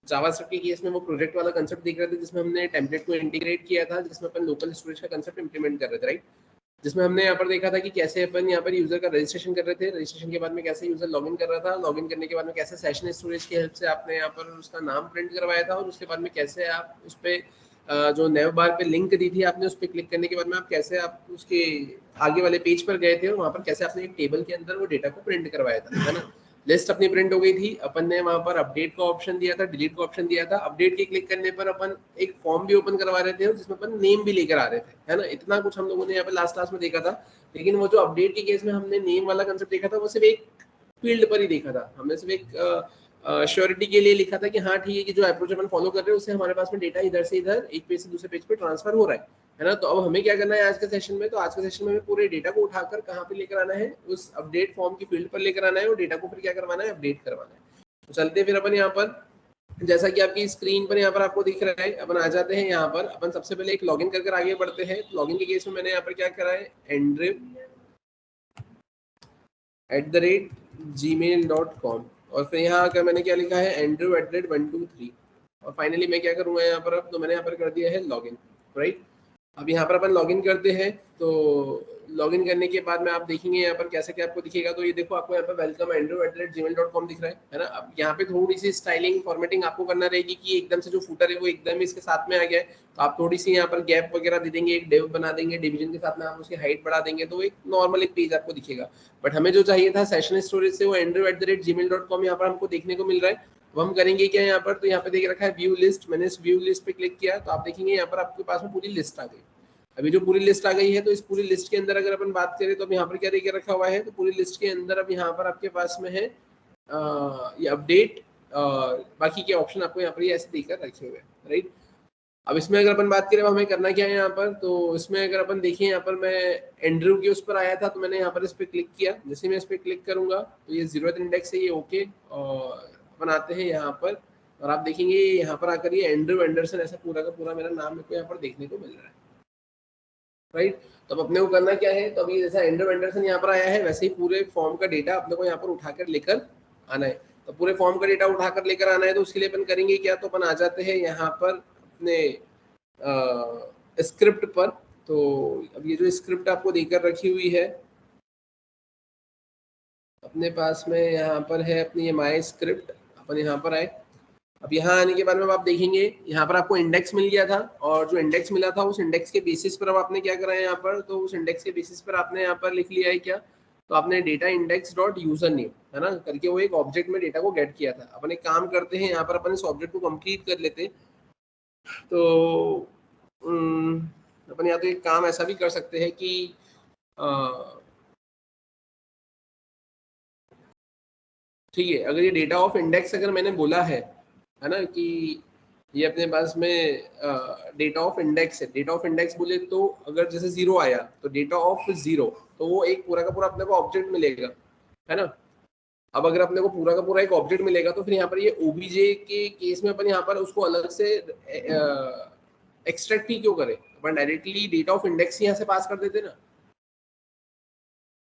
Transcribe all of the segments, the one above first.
JavaScript के case में वो प्रोजेक्ट वाला कंसेप्ट देख रहे थे जिसमें हमने टेम्पलेट को इंटीग्रेट किया था, जिसमें अपन लोकल स्टोरेज का कंसेप्ट इंप्लीमेंट कर रहे थे, राइट। जिसमें हमने यहाँ पर देखा था कि कैसे अपन यहाँ पर यूजर का रजिस्ट्रेशन कर रहे थे, रजिस्ट्रेशन के बाद में कैसे यूजर लॉगिन कर रहा था, लॉगिन करने के बाद में कैसे सेशन स्टोरेज की हेल्प से आपने यहाँ पर उसका नाम प्रिंट करवाया था, और उसके बाद में कैसे आप उस पर जो नेव बार पे लिंक दी थी आपने, उस पर क्लिक करने के बाद में आप कैसे आप उसके आगे वाले पेज पर गए थे और वहाँ पर कैसे आपने एक टेबल के अंदर वो डेटा को प्रिंट करवाया था, है ना। लिस्ट अपनी प्रिंट हो गई थी, अपन ने वहां पर अपडेट का ऑप्शन दिया था, डिलीट का ऑप्शन दिया था। अपडेट के क्लिक करने पर अपन एक फॉर्म भी ओपन करवा रहे थे जिसमें अपन नेम भी लेकर आ रहे थे, है ना। इतना कुछ हम लोगों ने यहाँ पर लास्ट क्लास में देखा था। लेकिन वो जो अपडेट के केस में हमने नेम वाला कंसेप्ट देखा था वो सिर्फ एक फील्ड पर ही देखा था। हमने सिर्फ एक श्योरिटी के लिए लिखा था कि हाँ ठीक है कि जो अप्रोच अपन फॉलो कर रहे हैं उससे हमारे पास में डेटा इधर से इधर एक पेज से दूसरे पेज पे ट्रांसफर हो रहा है ना। तो अब हमें क्या करना है आज के सेशन में, तो आज के सेशन में हमें पूरे डेटा को उठाकर कहाँ पे लेकर आना है, उस अपडेट फॉर्म की फील्ड पर लेकर आना है और डेटा को फिर क्या करवाना है, अपडेट करवाना है। तो चलते फिर अपन यहाँ पर, जैसा कि आपकी स्क्रीन पर यहाँ पर आपको दिख रहा है, अपन आ जाते हैं यहाँ पर। अपन सबसे पहले एक लॉगिन कर आगे बढ़ते हैं। लॉगिन के केस में मैंने यहाँ पर क्या करा है, andrew@gmail.com, और फिर यहाँ आकर मैंने क्या लिखा है, andrew@123, और फाइनली मैं क्या करूँगा यहाँ पर, अब तो मैंने यहाँ पर कर दिया है लॉगिन, राइट। अब यहाँ पर अपन लॉगिन करते हैं। तो लॉगिन करने के बाद में आप देखेंगे यहाँ पर कैसे क्या आपको दिखेगा। तो ये देखो आपको यहाँ पर वेलकम andrew@gmail.com दिख रहा है ना। अब यहाँ पे थोड़ी सी स्टाइलिंग फॉर्मेटिंग आपको करना रहेगी कि एकदम से जो फूटर है वो एकदम इसके साथ में आ गया है, तो आप थोड़ी सी यहाँ पर गैप वगैरह दे देंगे, एक डिव बना देंगे, डिवीजन के साथ में आप उसकी हाइट बढ़ा देंगे, तो एक नॉर्मल एक पेज आपको दिखेगा। बट हमें जो चाहिए था सेशन स्टोरेज से वो andrew@gmail.com यहाँ पर हमको देखने को मिल रहा है। तो हम करेंगे क्या यहाँ पर, तो यहाँ पे देख रखा है व्यू लिस्ट, मैंने इस व्यू लिस्ट पे क्लिक किया तो आप देखेंगे यहाँ पर आपके पास में पूरी लिस्ट आ गई। अभी जो पूरी लिस्ट आ गई है, तो इस पूरी लिस्ट के अंदर अगर अपन बात करें तो अब यहाँ पर क्या देख रखा हुआ है, तो पूरी लिस्ट के अंदर अब यहाँ पर आपके पास में है ये अपडेट, बाकी के ऑप्शन आपको यहाँ पर ये ऐसे देकर रखे हुए हैं, राइट। अब इसमें अगर अपन बात करें हमें करना क्या है यहाँ पर, तो इसमें अगर अपन देखें यहाँ पर मैं एंड्रू के उस पर आया था, तो मैंने यहाँ पर इस पर क्लिक किया। जैसे मैं इस पर क्लिक करूंगा तो ये 0th इंडेक्स है, ये ओके, और अपन आते हैं यहाँ पर और आप देखेंगे यहाँ पर आकर ये एंड्रू एंडरसन ऐसा पूरा का पूरा मेरा नाम मेरे को यहाँ पर देखने को मिल रहा है, राइट। तो अब अपने को करना क्या है, तो अभी जैसा एंड्रू एंडरसन यहाँ पर आया है वैसे ही पूरे फॉर्म का डेटा अपने को यहाँ पर उठाकर लेकर आना है। तो पूरे फॉर्म का डेटा उठाकर लेकर आना है, तो उसके लिए अपन करेंगे क्या, तो अपन आ जाते हैं यहाँ पर अपने स्क्रिप्ट पर। तो अब ये जो स्क्रिप्ट आपको देकर रखी हुई है अपने पास में, यहाँ पर है अपनी ये माई स्क्रिप्ट। अपन यहाँ पर आए, अब यहाँ आने के बाद में आप देखेंगे यहाँ पर आपको इंडेक्स मिल गया था, और जो इंडेक्स मिला था उस इंडेक्स के बेसिस पर अब आपने क्या करा है यहाँ पर, तो उस इंडेक्स के बेसिस पर आपने यहाँ पर लिख लिया है क्या, तो आपने data index dot user name है ना करके वो एक ऑब्जेक्ट में डेटा को गेट किया था। अपन एक काम करते हैं यहाँ पर, अपन इस ऑब्जेक्ट को कंप्लीट कर लेते हैं। तो अपन यहाँ तो एक काम ऐसा भी कर सकते हैं कि ठीक है, अगर ये डेटा ऑफ इंडेक्स अगर मैंने बोला है ना कि ये अपने पास में डेटा ऑफ इंडेक्स है, डेटा ऑफ इंडेक्स बोले तो अगर जैसे 0 आया तो डेटा ऑफ 0, तो वो एक पूरा का पूरा अपने को ऑब्जेक्ट मिलेगा, है ना। अब अगर अपने को पूरा का पूरा एक ऑब्जेक्ट मिलेगा तो फिर यहाँ पर ये ओबीजे के केस में अपन यहाँ पर उसको अलग से एक्सट्रैक्ट ही क्यों करें, अपन डायरेक्टली डेटा ऑफ इंडेक्स यहाँ से पास कर देते ना।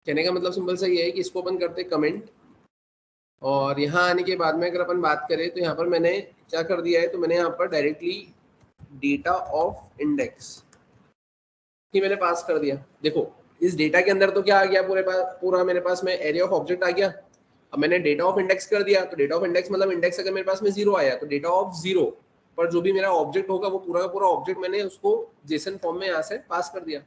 कहने का मतलब सिंपल सा ये है कि इसको अपन करते कमेंट, और यहाँ आने के बाद में अगर अपन बात करें तो यहाँ पर मैंने क्या कर दिया है, तो मैंने यहाँ पर डायरेक्टली डेटा ऑफ इंडेक्स ही मैंने पास कर दिया। देखो इस डेटा के अंदर तो क्या आ गया, पूरा मेरे पास में एरे ऑफ ऑब्जेक्ट आ गया। अब मैंने डेटा ऑफ इंडेक्स कर दिया, तो डेटा ऑफ इंडेक्स मतलब इंडेक्स अगर मेरे पास में 0 आया तो डेटा ऑफ 0 पर जो भी मेरा ऑब्जेक्ट होगा वो पूरा का पूरा ऑब्जेक्ट मैंने उसको जेसन फॉर्म में यहाँ से पास कर दिया।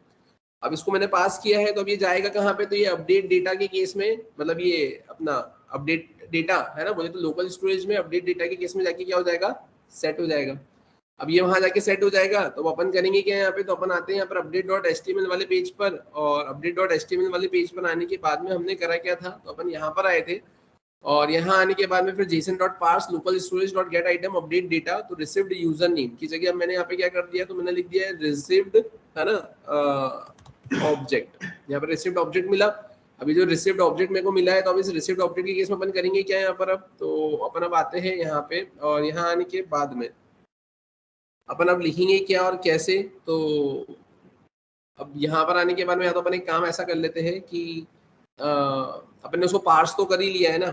अब इसको मैंने पास किया है तो अब ये जाएगा कहाँ पे, तो ये अपडेट डेटा के केस में, मतलब ये अपना अपडेट डेटा है ना, बोले तो लोकल स्टोरेज में अपडेट डेटा के केस में जाके क्या हो जाएगा, सेट हो जाएगा। अब ये वहां जाके सेट हो जाएगा, तो अपन करेंगे क्या यहाँ पे, तो अपन आते हैं यहाँ पर update.html वाले पेज पर, और update.html वाले पेज पर आने के बाद में हमने करा क्या था, तो अपन यहाँ पर आए थे, और यहाँ आने के बाद में फिर json.parse local storage get item update data, तो received यूजर नेम की जगह मैंने यहाँ पे क्या कर दिया, तो मैंने लिख दिया है received, है ना, ऑब्जेक्ट। यहाँ पर रिसीव्ड ऑब्जेक्ट मिला। अभी जो रिसीव्ड ऑब्जेक्ट मेरे को मिला है, तो अब इस रिसीव्ड ऑब्जेक्ट के केस में अपन करेंगे क्या यहाँ पर, अब तो अपन अब आते हैं यहाँ पे, और यहाँ आने के बाद में अपन अब लिखेंगे क्या और कैसे। तो अब यहाँ पर आने के बाद में या तो अपन एक काम ऐसा कर लेते हैं कि अपन ने उसको पार्स तो कर ही लिया है ना,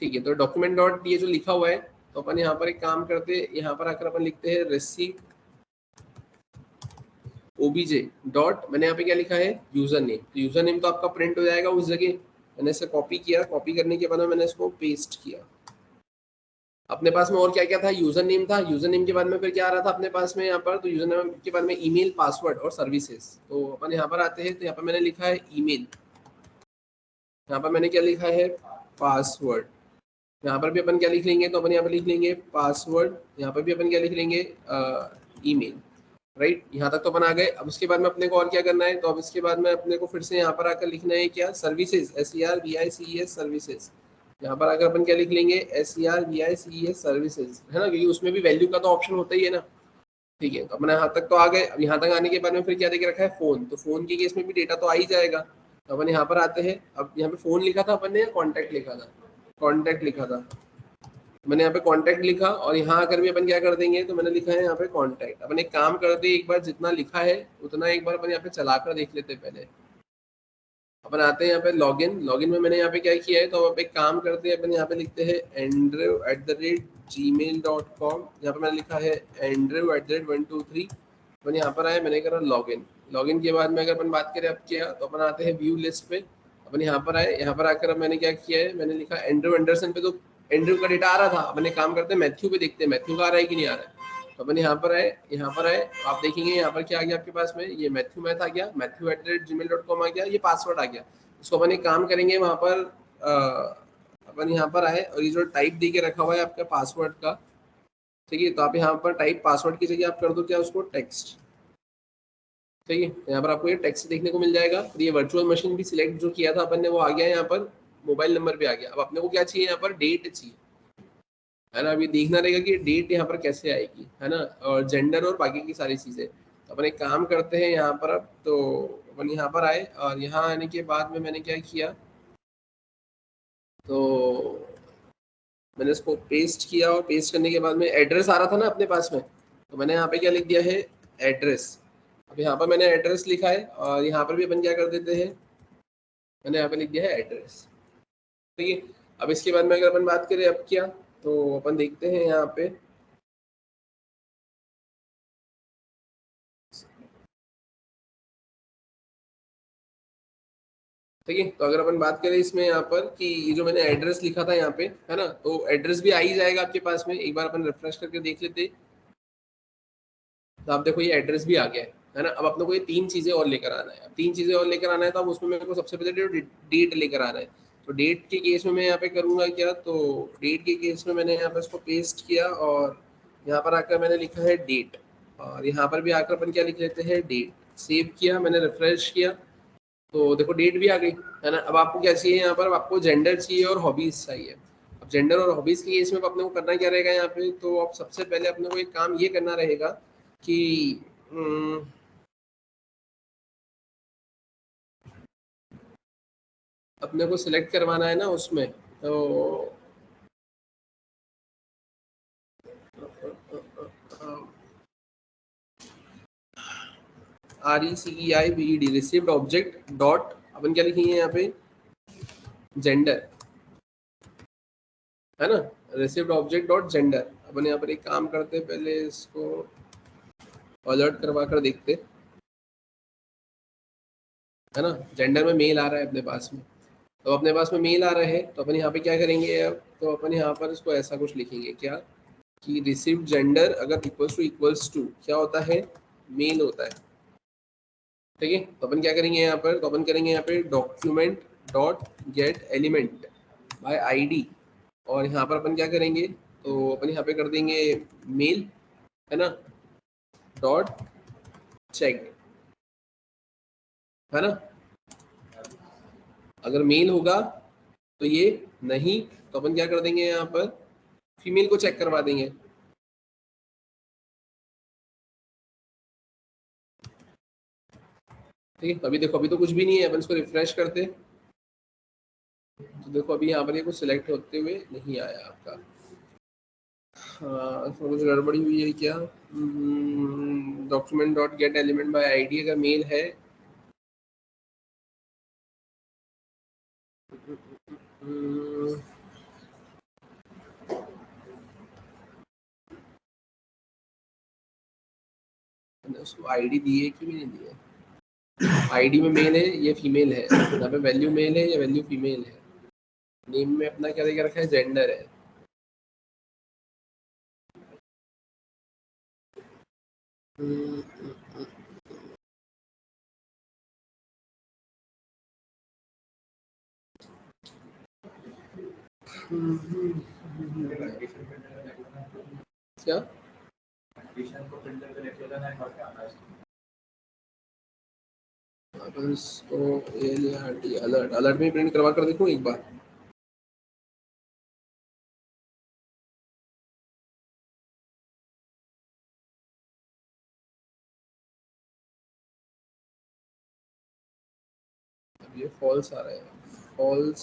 ठीक है। तो डॉक्यूमेंट डॉट ये जो लिखा हुआ है तो अपन यहाँ पर एक काम करते हैं, यहाँ पर आकर अपन लिखते हैं रिसीव obj डॉट, मैंने यहाँ पे क्या लिखा है यूजर नेम। तो यूजर नेम तो आपका प्रिंट हो जाएगा उस जगह। मैंने इसे कॉपी किया, कॉपी करने के बाद में मैंने इसको पेस्ट किया। अपने पास में और क्या क्या था, यूजर नेम था, यूजर नेम के बाद में फिर क्या आ रहा था अपने पास में यहाँ पर, तो यूजर नेम के बाद में ईमेल, पासवर्ड और सर्विसेज। तो अपन यहाँ पर आते हैं, तो यहाँ पर मैंने लिखा है ईमेल, यहाँ पर मैंने क्या लिखा है पासवर्ड, यहाँ पर भी अपन क्या लिख लेंगे, तो अपन यहाँ पर लिख लेंगे पासवर्ड, यहाँ पर भी अपन क्या लिख लेंगे ईमेल। राइट, यहाँ तक तो अपन आ गए। अब उसके बाद में अपने को और क्या करना है, तो अब इसके बाद में अपने को फिर से यहाँ पर आकर लिखना है क्या, सर्विसेज, SERVICES सर्विसेज। यहाँ पर आकर अपन क्या लिख लेंगे SERVICES सर्विसेज, है ना, क्योंकि उसमें भी वैल्यू का तो ऑप्शन होता ही है ना। ठीक है, तो अपने यहाँ तक तो आ गए। अब यहाँ तक आने के बाद में फिर क्या देके रखा है फोन, तो फोन के केस में भी डेटा तो आ ही जाएगा। तो अपन यहाँ पर आते हैं, अब यहाँ पे फोन लिखा था अपन ने या कॉन्टैक्ट लिखा था, कॉन्टैक्ट लिखा था, मैंने यहाँ पे कॉन्टैक्ट लिखा, और यहाँ आकर भी अपन क्या कर देंगे, तो मैंने लिखा है यहाँ पे कॉन्टैक्ट। अपन एक काम करते हैं, एक बार जितना लिखा है उतना एक बार अपन यहाँ पे चलाकर देख लेते हैं पहले। अपन आते हैं यहाँ पे लॉगिन, लॉगिन में मैंने यहाँ पे क्या किया है, तो अब एक काम करते हैं, अपन यहाँ पे लिखते हैं andrew@gmail.com, यहाँ पे मैंने लिखा है andrew@123। अपन यहाँ पर आए, मैंने करा लॉगिन। लॉगिन के बाद में अगर अपन बात करें अब क्या, तो अपन आते हैं व्यू लिस्ट पे। अपन यहाँ पर आए, यहाँ पर आकर अब मैंने क्या किया है, मैंने लिखा एंड्रू एंडरसन पे, तो एंड्रू का डेटा आ रहा था। अपन एक काम करते हैं मैथ्यू पे देखते हैं, मैथ्यू का आ रहा है कि नहीं आ रहा है। तो अपन यहाँ पर आए, यहाँ पर आए, आप देखेंगे यहाँ पर क्या आ गया आपके पास में, ये मैथ्यू मैथ आ गया, matthew@gmail.com आ गया, ये पासवर्ड आ गया। इसको अपन एक काम करेंगे, वहाँ पर अपन यहाँ पर आए, और ये जो टाइप दे के रखा हुआ है आपका पासवर्ड का, ठीक है, तो आप यहाँ पर टाइप पासवर्ड की जगह आप कर दो क्या, उसको टेक्स्ट। ठीक है, यहाँ पर आपको ये टेक्स्ट देखने को मिल जाएगा। और ये वर्चुअल मशीन भी सिलेक्ट जो किया था अपन ने वो आ गया, यहाँ पर मोबाइल नंबर भी आ गया। अब अपने को क्या चाहिए, यहाँ पर डेट चाहिए, है ना। अभी देखना रहेगा कि डेट यहाँ पर कैसे आएगी, है ना, और जेंडर और बाकी की सारी चीज़ें। तो अपन एक काम करते हैं यहाँ पर, अब तो अपन यहाँ पर आए, और यहाँ आने के बाद में मैंने क्या किया, तो मैंने इसको पेस्ट किया, और पेस्ट करने के बाद में एड्रेस आ रहा था ना अपने पास में, तो मैंने यहाँ पे क्या लिख दिया है एड्रेस। अब यहाँ पर मैंने एड्रेस लिखा है, और यहाँ पर भी अपन क्या कर देते हैं, मैंने यहाँ पे लिख दिया है एड्रेस। ठीक है, अब इसके बाद में अगर अपन बात करें अब क्या, तो अपन देखते हैं यहाँ पे, ठीक है, तो अगर अपन बात करें इसमें यहाँ पर कि ये जो मैंने एड्रेस लिखा था यहाँ पे, है ना, तो एड्रेस भी आ ही जाएगा आपके पास में। एक बार अपन रिफ्रेश करके देख लेते, तो आप देखो ये एड्रेस भी आ गया है ना। अब अपने को ये तीन चीजें और लेकर आना है, अब तीन चीजें और लेकर आना है, तो अब उसमें मेरे को सबसे पहले डेट लेकर आना है। तो डेट के केस में मैं यहाँ पे करूँगा क्या, तो डेट के केस में मैंने यहाँ पे इसको पेस्ट किया, और यहाँ पर आकर मैंने लिखा है डेट, और यहाँ पर भी आकर अपन क्या लिख लेते हैं डेट। सेव किया, मैंने रिफ्रेश किया, तो देखो डेट भी आ गई, है ना। अब आपको क्या चाहिए यहाँ पर, अब आपको जेंडर चाहिए और हॉबीज चाहिए। अब जेंडर और हॉबीज के केस में अपने को करना क्या रहेगा यहाँ पे, तो अब सबसे पहले अपने को एक काम ये करना रहेगा कि अपने को सिलेक्ट करवाना है ना उसमें, तो RECEIVED रिसीव्ड ऑब्जेक्ट डॉट, अपन क्या लिखेंगे यहाँ पे जेंडर, है ना, रिसीव्ड ऑब्जेक्ट डॉट जेंडर। अपन यहाँ पर एक काम करते हैं, पहले इसको अलर्ट करवा कर देखते, है ना। जेंडर में मेल आ रहा है अपने पास में, तो अपने पास में मेल आ रहा है, तो अपन यहाँ पे क्या करेंगे अब, तो अपन यहाँ पर इसको ऐसा कुछ लिखेंगे क्या, कि रिसीव्ड जेंडर अगर इक्वल्स टू क्या होता है, मेल होता है। ठीक है, तो अपन क्या करेंगे यहाँ पर, तो अपन करेंगे यहाँ पे document dot get element by ID, और यहाँ पर अपन क्या करेंगे, तो अपन यहाँ पे कर देंगे मेल, है ना, डॉट चेक, है ना। अगर मेल होगा तो ये, नहीं तो अपन क्या कर देंगे यहाँ पर फीमेल को चेक करवा देंगे। ठीक है, अभी देखो अभी तो कुछ भी नहीं है, अपन इसको रिफ्रेश करते, तो देखो अभी यहाँ पर ये कुछ सिलेक्ट होते हुए नहीं आया आपका। हाँ, इसमें कुछ गड़बड़ी हुई है क्या, document dot get element by ID अगर मेल है, हम्म, मैंने उसको आईडी दी है कि भी नहीं दी है। आईडी में मेल है या फीमेल है, यहाँ पे वैल्यू मेल है या वैल्यू फीमेल है। नेम में अपना क्या देकर रखा है, जेंडर है। क्या अलर्ट, अलर्ट में प्रिंट करवा कर देखूं एक बार। ये फॉल्स आ रहा है, false.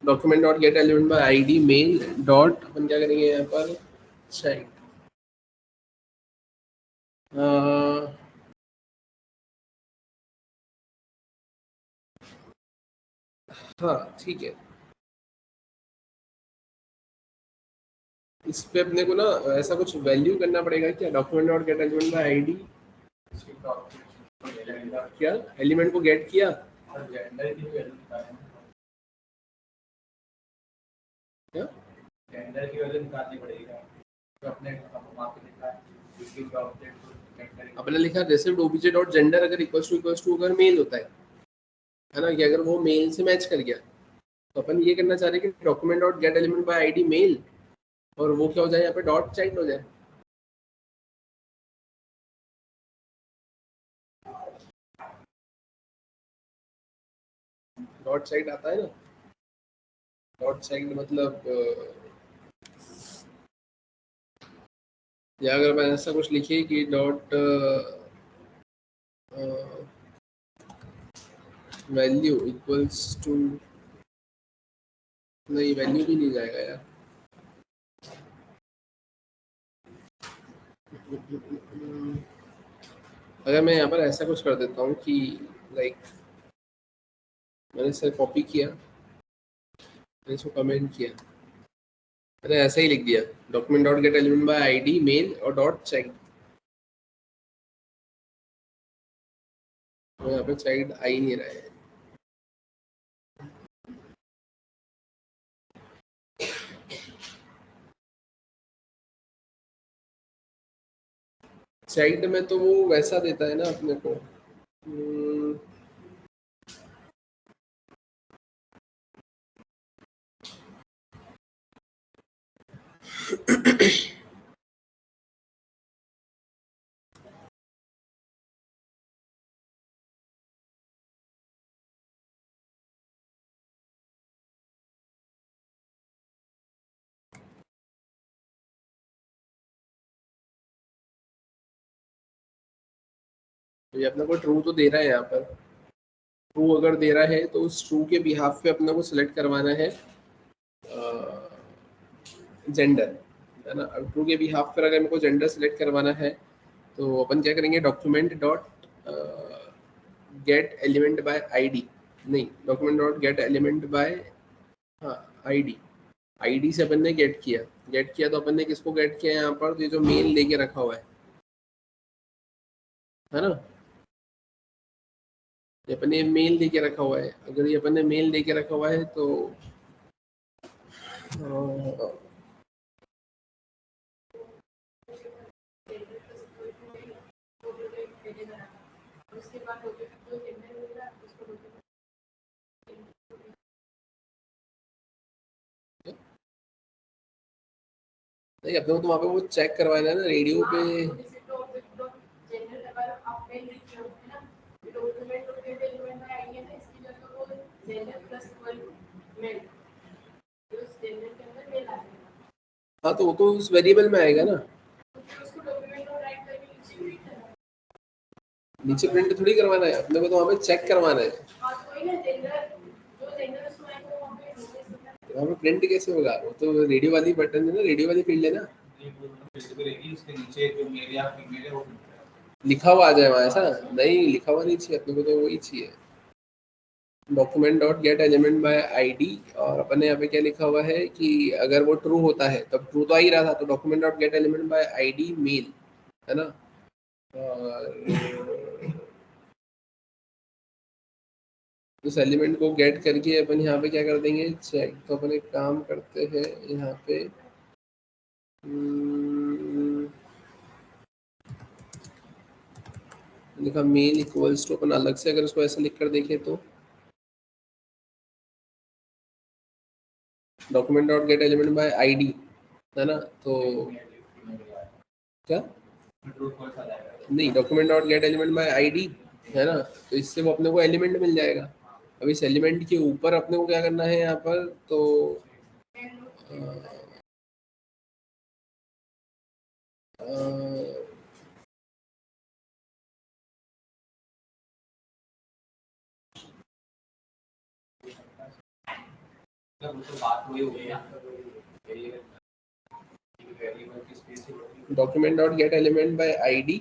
Document dot get element by ID mail dot, अपन क्या करेंगे यहाँ पर, चेक। हाँ ठीक है, इस पे अपने को ना ऐसा कुछ वैल्यू करना पड़ेगा क्या, document dot get element by ID. क्या एलिमेंट को गेट किया, क्या जेंडर की वैल्यू निकालनी पड़ेगी, तो अपने अपने लिखा रिसीव्ड ओबीजे डॉट जेंडर अगर इक्वल्स टू अगर मेल होता है ना, कि अगर वो मेल से मैच कर गया तो अपन ये करना चाह रहे हैं कि document dot get element by ID mail, और वो क्या हो जाए यहाँ पे डॉट चाइल्ड हो जाए। डॉट चाइल्ड आता है ना, डॉट चाइल्ड मतलब या अगर मैं ऐसा कुछ लिखे कि डॉट वैल्यू इक्वल्स टू, नहीं वैल्यू भी नहीं जाएगा यार। अगर मैं यहाँ पर ऐसा कुछ कर देता हूँ कि लाइक मैंने इसे कॉपी किया, मैंने इसको कमेंट किया, मैंने ऐसा ही लिख दिया document dot get element by ID mail और डॉट चाइल्ड, तो यहाँ पे चाइल्ड आ ही नहीं रहा है। चाइल्ड में तो वो वैसा देता है ना अपने को, तो ये अपने को ट्रू तो दे रहा है यहाँ पर। ट्रू अगर दे रहा है तो उस ट्रू के बिहाफ पे अपने को सिलेक्ट करवाना है जेंडर, है ना। अब ट्रू के बिहाफ पर अगर मेरे को जेंडर सिलेक्ट करवाना है तो अपन क्या करेंगे, document dot get element by ID, नहीं document dot get element by, हाँ आईडी, आईडी से अपन ने गेट किया, गेट किया तो अपन ने किसको गेट किया यहाँ पर, तो ये जो मेल लेके रखा हुआ है ना, ये अपन ने मेल लेके रखा हुआ है। अगर ये अपन ने मेल लेके रखा हुआ है तो नहीं अपने को तो वहाँ पे वो चेक करवाना है ना रेडियो पे। हाँ तो वो तो उस वेरिएबल में आएगा ना, नीचे प्रिंट थोड़ी करवाना है अपने को, तो वहाँ पे चेक करवाना है। वहाँ पे प्रिंट कैसे होगा, वो तो रेडियो वाली बटन है ना, रेडियो वाली फील्ड है ना, लिखा हुआ आ जाए वहाँ, ऐसा नहीं लिखा हुआ नहीं चाहिए अपने को, तो वही चाहिए। Document dot get element by ID, और अपन ने यहाँ पे क्या लिखा हुआ है कि अगर वो ट्रू होता है तब ट्रू तो आ ही रहा था, तो document dot get element by ID mail, है ना। और उस एलिमेंट को गेट करके अपन यहाँ पे क्या कर देंगे, चेक। तो अपन एक काम करते हैं यहाँ पे, लिखा मेल इक्वल्स टू, अपन अलग से अगर उसको ऐसा लिख कर देखें तो document dot get element by ID, है ना। तो क्या, नहीं, document dot get element by ID, है ना। तो इससे वो अपने को एलिमेंट मिल जाएगा। अब इस एलिमेंट के ऊपर अपने को क्या करना है यहाँ पर, तो document dot get element by ID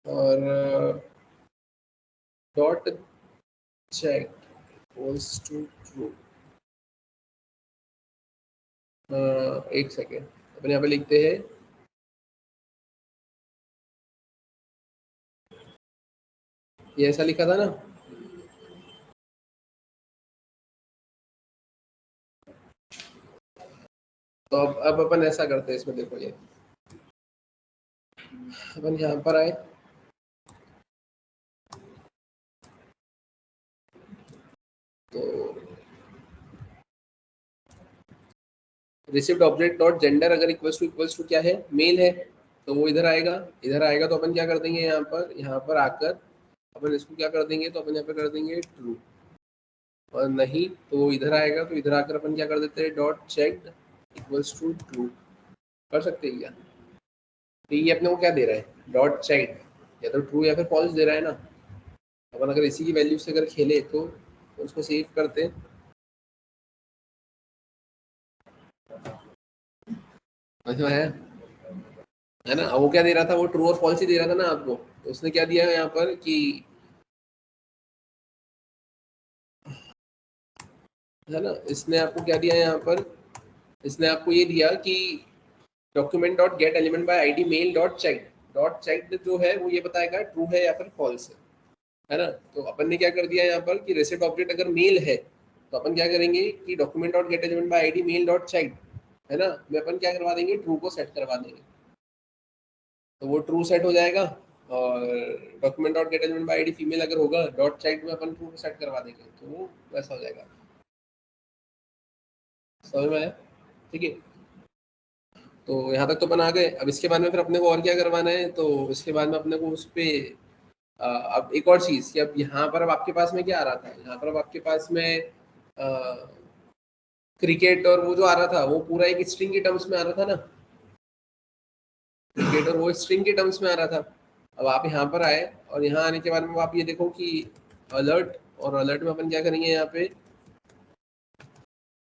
और dot check equals to true. एक सेकेंड, अपन यहाँ पे लिखते हैं, ये ऐसा लिखा था ना। तो अब अपन ऐसा करते हैं, इसमें देखो, ये अपन यहाँ पर आए, तो रिसीव्ड ऑब्जेक्ट डॉट जेंडर अगर इक्वल्स टू क्या है, मेल है, तो वो इधर आएगा। इधर आएगा तो अपन क्या कर देंगे, यहाँ पर आकर अपन इसको क्या कर देंगे, तो अपन यहाँ पे कर देंगे ट्रू। और नहीं तो वो इधर आएगा, तो इधर आकर अपन क्या कर देते हैं, dot checked equals to true. कर सकते हैं क्या। तो ये अपने को क्या दे रहा है, डॉट चेक्ड, या तो ट्रू या फिर फॉल्स दे रहा है ना। अपन अगर इसी की वैल्यू से अगर खेले तो उसको सेव करते हैं, समझ में आया, है ना। वो क्या दे रहा था, वो ट्रू और फॉल्स ही दे रहा था ना आपको। तो उसने क्या दिया यहाँ पर कि, है ना, इसने आपको क्या दिया यहाँ पर, इसने आपको ये दिया कि document dot get element by ID mail dot checked जो है वो ये बताएगा ट्रू है या फिर फॉल्स है ना। तो अपन ने क्या कर दिया यहाँ पर कि रिसीव्ड ऑब्जेक्ट अगर मेल है, तो अपन क्या करेंगे कि document dot get element by ID mail dot checked, है ना, में अपन क्या करवा देंगे, ट्रू को सेट करवा देंगे। तो वो ट्रू सेट हो जाएगा। और document dot get element by ID female अगर होगा, डॉट चेक्ड में अपन ट्रू को सेट करवा देंगे, तो वो वैसा हो जाएगा। समझ में आया, ठीक है। तो यहाँ तक तो अपन आ गए। अब इसके बाद में फिर अपने को और क्या करवाना है, तो इसके बाद में अपने को उस पर अब एक और चीज़ कि अब यहाँ पर अब आपके पास में क्या आ रहा था, यहाँ पर अब आपके पास में क्रिकेट और वो जो आ रहा था वो पूरा एक स्ट्रिंग के टर्म्स में आ रहा था ना। क्रिकेट और वो स्ट्रिंग के टर्म्स में आ रहा था। अब आप यहाँ पर आए और यहाँ आने के बाद में आप ये देखो कि अलर्ट, और अलर्ट में अपन क्या करेंगे, यहाँ पे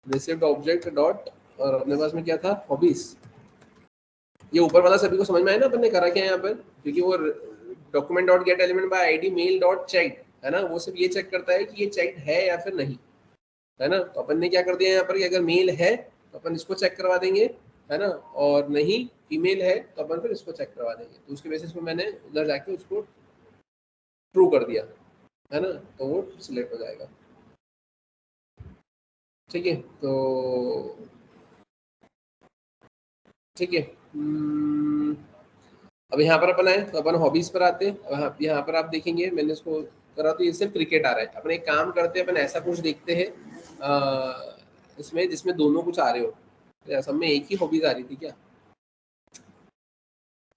रिसीव्ड ऑब्जेक्ट डॉट, और अपने पास में क्या था, हॉबीज। ये ऊपर वाला सभी को समझ में आया ना अपन ने करा क्या यहाँ पर, क्योंकि वो document dot get element by ID mail dot check, है ना, वो सिर्फ ये चेक करता है कि ये चेक है या फिर नहीं, है ना। तो अपन ने क्या कर दिया यहाँ पर कि अगर मेल है तो अपन इसको चेक करवा देंगे, है ना, और नहीं फीमेल है तो अपन फिर इसको चेक करवा देंगे। तो उसके बेसिस पे मैंने उधर जाके उसको ट्रू कर दिया, है ना, तो वो सिलेक्ट हो जाएगा। ठीक है, तो ठीक है। अब यहाँ पर अपन आए तो अपन हॉबीज पर आते हैं। अब यहाँ पर आप देखेंगे मैंने इसको करा, तो ये सिर्फ क्रिकेट आ रहा है। अपन एक काम करते हैं, अपन ऐसा कुछ देखते हैं इसमें जिसमें दोनों कुछ आ रहे हो। तो सब में एक ही हॉबीज आ रही थी क्या।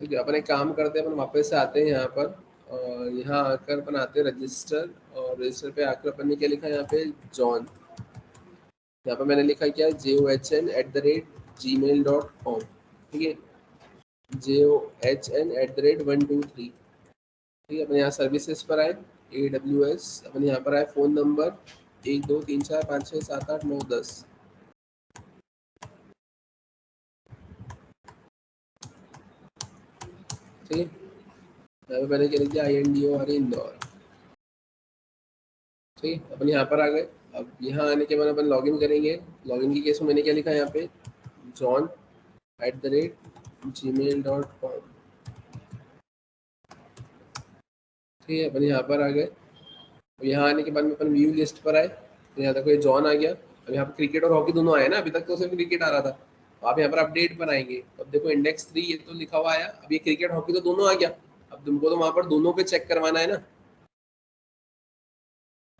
ठीक है, अपन एक काम करते हैं, अपन वापस से आते हैं यहाँ पर, और यहाँ आकर अपन आते हैं रजिस्टर, और रजिस्टर पे आकर अपन ने क्या लिखा है यहाँ पे, जॉन। यहाँ पर मैंने लिखा क्या, john@gmail.com। ठीक है, john@123। ठीक है, अपन यहाँ सर्विसेज पर आए, AWS, अपन यहाँ पर आए, फ़ोन नंबर 12345678910। ठीक है, यहाँ पे मैंने क्या लिख दिया, INDOR इंदौर। ठीक, अपन यहाँ पर आ गए। अब यहाँ आने के बाद अपन लॉगिन करेंगे। लॉगिन के केस में मैंने क्या लिखा है यहाँ पे, john@gmail.com। ठीक है, अपन यहाँ पर आ गए। अब यहाँ आने के बाद में अपन व्यू लिस्ट पर आए, तो यहाँ तक ये जॉन आ गया। अब यहाँ पर क्रिकेट और हॉकी दोनों आए ना, अभी तक तो सिर्फ क्रिकेट आ रहा था। तो आप यहाँ पर अपडेट पर आएंगे, अब देखो इंडेक्स 3 ये तो लिखा हुआ आया, अब ये क्रिकेट हॉकी तो दोनों आ गया। अब तुमको तो वहाँ पर दोनों पे चेक करवाना है ना,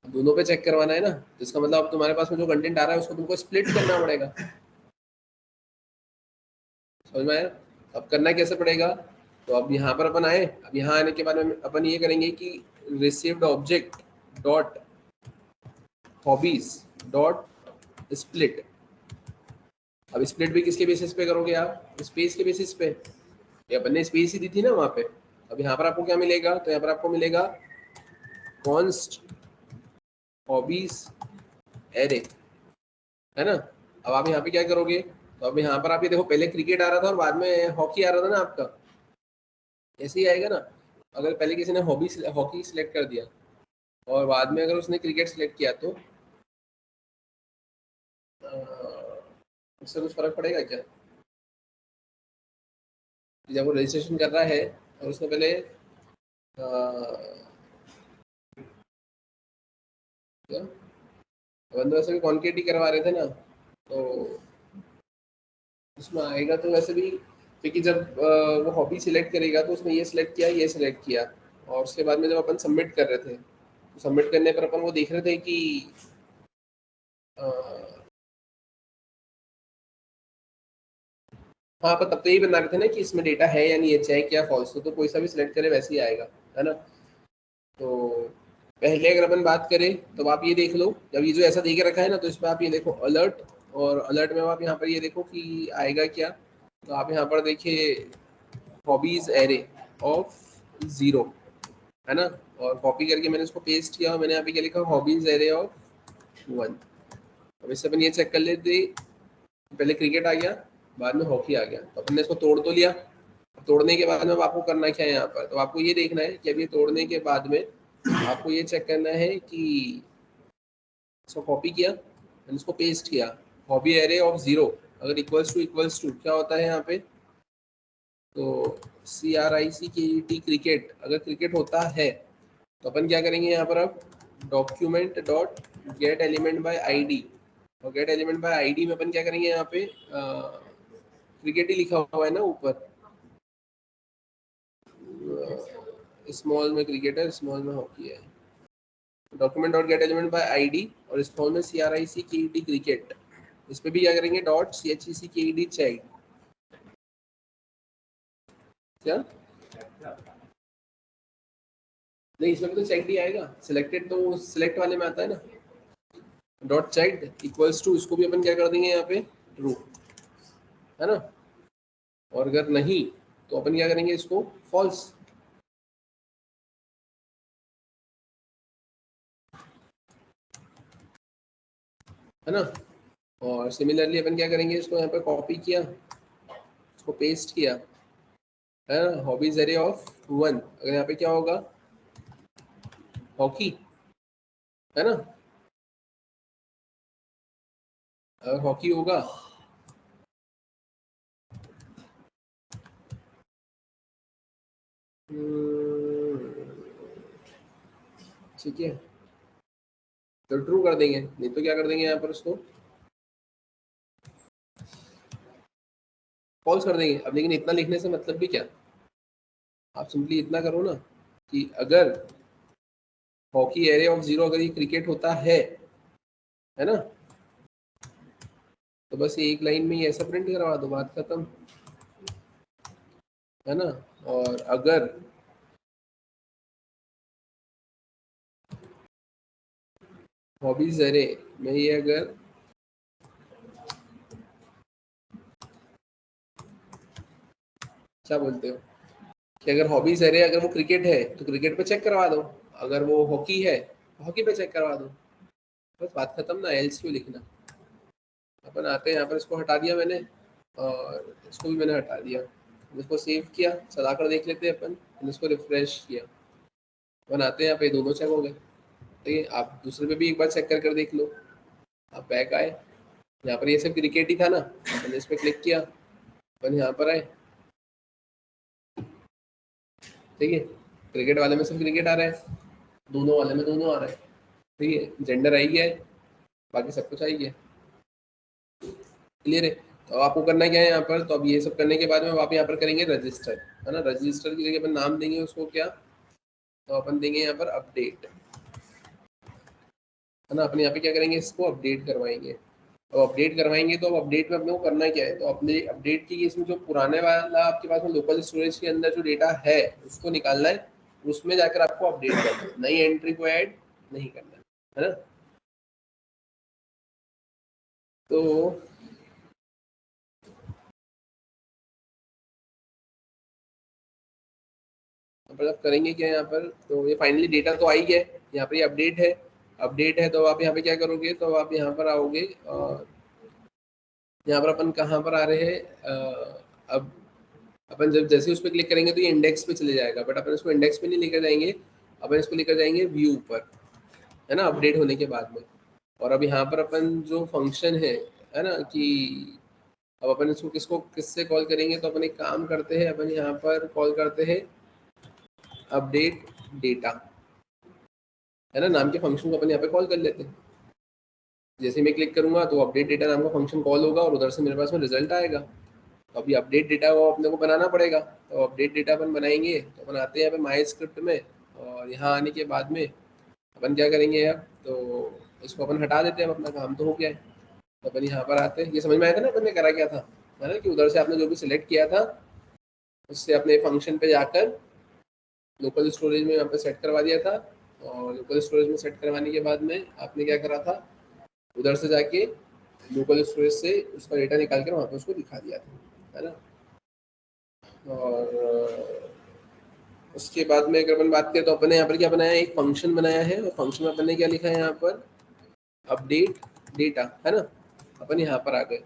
दोनों पे चेक करवाना है ना, तो इसका मतलब अब तुम्हारे पास में जो कंटेंट आ रहा है उसको तुमको स्प्लिट करना पड़ेगा। समझ में आया? अब करना कैसे पड़ेगा, तो अब यहाँ पर अपन आए। अब यहाँ आने के बाद में अपन ये करेंगे कि received object dot hobbies dot split. अब स्प्लिट भी किसके बेसिस पे करोगे आप, स्पेस के बेसिस पे। ये अपन ने स्पेस ही दी थी ना वहाँ पे। अब यहाँ पर आपको क्या मिलेगा, तो यहाँ पर आपको मिलेगा कॉन्स्ट हॉबीज एरे, है ना। अब आप यहाँ पे क्या करोगे, तो अब यहाँ पर आप ये देखो पहले क्रिकेट आ रहा था और बाद में हॉकी आ रहा था ना आपका, ऐसे ही आएगा ना। अगर पहले किसी ने हॉकी सिलेक्ट कर दिया और बाद में अगर उसने क्रिकेट सिलेक्ट किया तो उससे कुछ फर्क पड़ेगा क्या? जब वो रजिस्ट्रेशन कर रहा है और उसने पहले क्या अपन तो वैसे भी कॉन्केट ही करवा रहे थे ना, तो उसमें आएगा तो वैसे भी, क्योंकि जब वो हॉबी सिलेक्ट करेगा तो उसने ये सिलेक्ट किया, ये सिलेक्ट किया, और उसके बाद में जब अपन सबमिट कर रहे थे, तो सबमिट करने पर अपन वो देख रहे थे कि अ, हाँ, पर तब तो यही बना रहे थे ना कि इसमें डेटा है या नहीं है, चेक या फॉल्स, तो कोई सा भी सिलेक्ट करे वैसे ही आएगा, है ना। तो पहले अगर अपन बात करें तो आप ये देख लो, जब ये जो ऐसा दे के रखा है ना, तो इसमें आप ये देखो अलर्ट, और अलर्ट में आप यहाँ पर ये देखो कि आएगा क्या। तो आप यहाँ पर देखिए हॉबीज एरे ऑफ 0, है ना, और कॉपी करके मैंने इसको पेस्ट किया और मैंने यहाँ पे क्या लिखा, हॉबीज एरे ऑफ 1। अब इससे अपन ये चेक कर लेते, पहले क्रिकेट आ गया, बाद में हॉकी आ गया, तो अपन ने इसको तोड़ तो लिया। तोड़ने के बाद में अब आपको करना क्या है यहाँ पर, तो आपको ये देखना है कि अभी तोड़ने के बाद में आपको ये चेक करना है कि इसको कॉपी किया मैंने, इसको पेस्ट किया, हॉबी एरे ऑफ 0 अगर इक्वल्स टू क्या होता है यहाँ पे, तो CRICKET क्रिकेट, अगर क्रिकेट होता है तो अपन क्या करेंगे यहाँ पर, अब document dot get element by ID, और गेट एलिमेंट बाय आईडी में अपन क्या करेंगे यहाँ पे क्रिकेट ही लिखा हुआ है ना ऊपर, स्मॉल में क्रिकेट है, स्मॉल में हॉकी है। Document dot get element by ID और स्मॉल में CRICKET क्रिकेट, इस पे भी क्या करेंगे डॉट CHECKED चेक। क्या नहीं, इसमें भी तो चेक भी आएगा, सिलेक्टेड तो सिलेक्ट वाले में आता है ना। डॉट चेक इक्वल्स टू, इसको भी अपन क्या कर देंगे यहाँ पे ट्रू, है ना। और अगर नहीं तो अपन क्या करेंगे इसको फॉल्स, है ना। और सिमिलरली अपन क्या करेंगे, इसको यहाँ पे कॉपी किया, इसको पेस्ट किया, है ना, हॉबीज एरे ऑफ 1, अगर यहाँ पे क्या होगा हॉकी, है ना, अगर हॉकी होगा ठीक है तो ट्रू कर देंगे, नहीं तो क्या कर देंगे यहाँ पर उसको फॉल्स कर देंगे। अब लेकिन इतना लिखने से मतलब भी क्या, आप सिंपली इतना करो ना कि अगर हॉकी एरे ऑफ 0 अगर ये क्रिकेट होता है ना, तो बस ये एक लाइन में ही ऐसा प्रिंट करवा दो, बात खत्म, है ना। और अगर हॉबीज एरे में ये अगर क्या बोलते हो कि अगर हॉबीज एरे अगर वो क्रिकेट है तो क्रिकेट पे चेक करवा दो, अगर वो हॉकी है तो हॉकी पे चेक करवा दो, बस बात खत्म ना, एल्स क्यों लिखना। अपन आते हैं यहाँ पर, इसको हटा दिया मैंने और इसको भी मैंने हटा दिया, इसको सेव किया, चला कर देख लेते हैं अपन, इसको रिफ्रेश किया, अपन आते हैं यहाँ पे दोनों चेक हो गए। ठीक है, आप दूसरे पे भी एक बार चेक कर देख लो। आप बैक आए, यहाँ पर ये सब क्रिकेट ही था ना, मैंने इस पर क्लिक किया, अपन यहाँ पर आए, ठीक है, क्रिकेट वाले में सब क्रिकेट आ रहा है, दोनों वाले में दोनों आ रहा है, ठीक है, जेंडर आई गया है, बाकी सब कुछ आई गया, क्लियर है। तो आपको करना क्या है यहाँ पर, तो अब ये सब करने के बाद में आप यहाँ पर करेंगे रजिस्टर, है ना, रजिस्टर की जगह अपन नाम देंगे उसको क्या, तो अपन देंगे यहाँ पर अपडेट, है ना, अपन यहाँ पे क्या करेंगे, इसको अपडेट करवाएंगे। तो अपडेट करवाएंगे तो अब अपडेट में अपने को करना क्या है, तो अपने अपडेट की इसमें जो पुराने वाला आपके पास में लोकल स्टोरेज के अंदर जो डेटा है उसको निकालना है, उसमें जाकर आपको अपडेट करना है, नई एंट्री को ऐड नहीं करना है ना। तो मतलब करेंगे क्या यहाँ पर, तो ये फाइनली डेटा तो आई है, यहाँ पर ये अपडेट है, अपडेट है, तो आप यहाँ पे क्या करोगे, तो आप यहाँ पर आओगे और यहाँ पर अपन कहाँ पर आ रहे हैं, अब अपन जब जैसे उस पर क्लिक करेंगे तो ये इंडेक्स पे चले जाएगा, बट अपन इसको इंडेक्स पे नहीं लेकर जाएंगे, अपन इसको लेकर जाएंगे व्यू पर, है ना, अपडेट होने के बाद में। और अब यहाँ पर अपन जो फंक्शन है ना, कि अब अपन इसको किससे कॉल करेंगे, तो अपन एक काम करते हैं, अपन यहाँ पर कॉल करते हैं अपडेट डेटा, है ना, नाम के फंक्शन को अपन यहाँ पे कॉल कर लेते हैं। जैसे मैं क्लिक करूंगा तो अपडेट डेटा नाम का फंक्शन कॉल होगा और उधर से मेरे पास में रिजल्ट आएगा। तो अभी अपडेट डेटा को अपने को बनाना पड़ेगा, तो अपडेट डेटा अपन बनाएंगे, तो अपन आते हैं यहाँ पे माई स्क्रिप्ट में, और यहाँ आने के बाद में अपन क्या करेंगे अब, तो इसको अपन हटा देते हैं, अब अपना काम तो हो गया है। तो अपन यहाँ पर आते हैं, ये समझ में आया था ना अपन ने करा क्या था, है ना, कि उधर से आपने जो भी सिलेक्ट किया था उससे अपने फंक्शन पे जाकर लोकल स्टोरेज में यहाँ पे सेट करवा दिया था, और लोकल स्टोरेज में सेट करवाने के बाद में आपने क्या करा था, उधर से जाके लोकल स्टोरेज से उसका डेटा निकाल कर वहाँ पे उसको दिखा दिया था, है ना। और उसके बाद में अगर अपन बात करें तो अपन ने यहाँ पर क्या बनाया, एक फंक्शन बनाया है, और फंक्शन में अपन ने क्या लिखा है यहाँ पर, अपडेट डेटा, है ना। अपन यहाँ पर आ गए,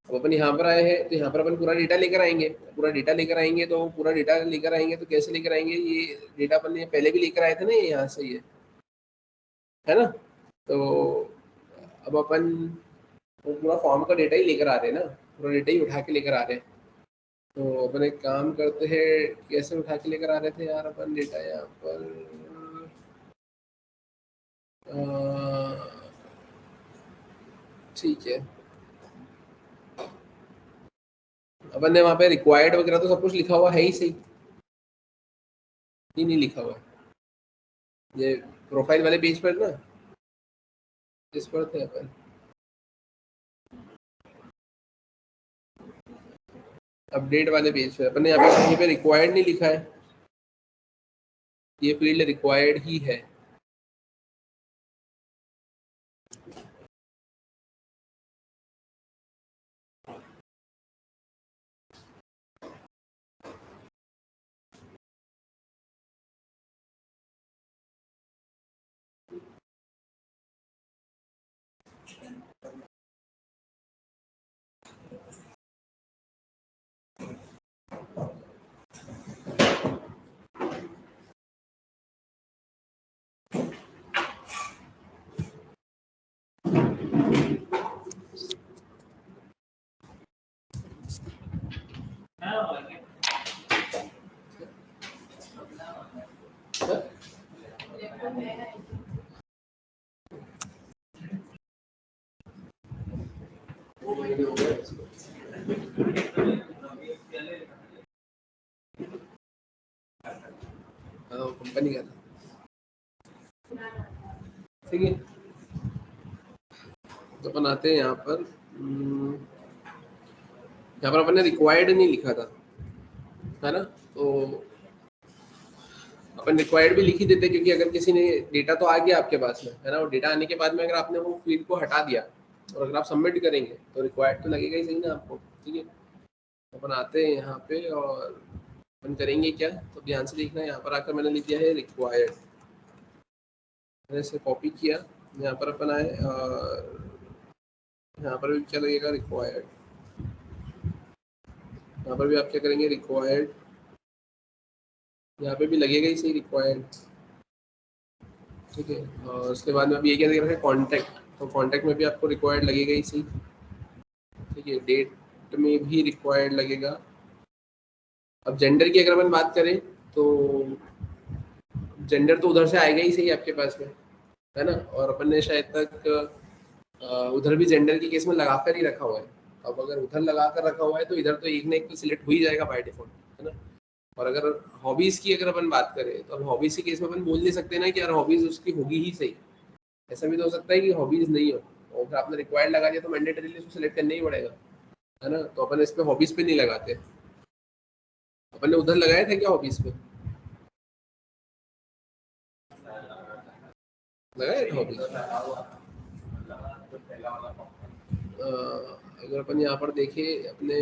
अब अपन यहाँ पर आए हैं तो यहाँ पर अपन पूरा डेटा लेकर आएंगे, पूरा डेटा लेकर आएंगे, तो पूरा डेटा लेकर आएंगे तो कैसे लेकर आएंगे, ये डेटा अपन ने पहले भी लेकर आए थे ना, ये यहाँ से, ये है ना। तो अब अपन वो पूरा फॉर्म का डेटा ही लेकर आ रहे हैं ना, पूरा डेटा ही उठा के लेकर आ रहे हैं। तो अपन एक काम करते हैं, कैसे उठा के लेकर आ रहे थे यार अपन डेटा यहाँ पर, ठीक है, अपन ने वहाँ पे रिक्वायर्ड वगैरह तो सब कुछ लिखा हुआ है ही सही, नहीं लिखा हुआ है, ये प्रोफाइल वाले पेज पर ना, जिस पर थे अपन, अपडेट वाले पेज पे अपन ने यहाँ पे कहीं पे रिक्वायर्ड नहीं लिखा है, ये फील्ड रिक्वायर्ड ही है। कंपनी का था, ठीक है। तो अपन आते हैं यहाँ पर, यहाँ पर अपन ने रिक्वायर्ड नहीं लिखा था, है ना। तो अपन रिक्वायर्ड भी लिख ही देते, क्योंकि अगर किसी ने डेटा तो आ गया आपके पास में, है ना, और डेटा आने के बाद में अगर आपने वो फील्ड को हटा दिया और अगर आप सबमिट करेंगे तो रिक्वायर्ड तो लगेगा ही सही ना आपको, ठीक है। तो अपन आते हैं यहाँ पे और अपन करेंगे क्या, तो ध्यान से देखना है, यहाँ पर आकर मैंने लिख दिया है रिक्वायर्ड, मैंने इसे कॉपी किया, यहाँ पर अपन आए और यहाँ पर भी क्या लगेगा, रिक्वायर्ड, यहाँ पर भी आप क्या करेंगे, रिक्वायर्ड, यहाँ पे भी लगेगा ही सही रिक्वायर्ड, ठीक है। और उसके बाद में अभी ये क्या देख रहे हैं, कॉन्टैक्ट, तो कॉन्टैक्ट में भी आपको रिक्वायर्ड लगेगा ही सी, ठीक है। डेट में भी रिक्वायर्ड लगेगा। अब जेंडर की अगर अपन बात करें तो जेंडर तो उधर से आएगा ही सही आपके पास में, है ना। और अपन ने शायद तक उधर भी जेंडर के केस में लगा कर ही रखा हुआ है। अब अगर उधर लगा कर रखा हुआ है तो इधर तो एक ना एक तो सिलेक्ट हो ही जाएगा बाय डिफॉल्ट, है ना। और अगर हॉबीज की अगर अपन बात करें तो अब हॉबीज के केस में अपन बोल नहीं सकते ना कि यार हॉबीज उसकी होगी ही सही। ऐसा भी तो हो सकता है कि हॉबीज नहीं हो, और फिर आपने रिक्वायर्ड लगा दिया तो मैंडेटरीली उसको सिलेक्ट करना ही पड़ेगा, है ना। तो अपन इस पे हॉबीज पे नहीं लगाते। अपन ने उधर लगाया था क्या हॉबीज पे, लगाया था हॉबीज। अगर अपन यहाँ पर देखें अपने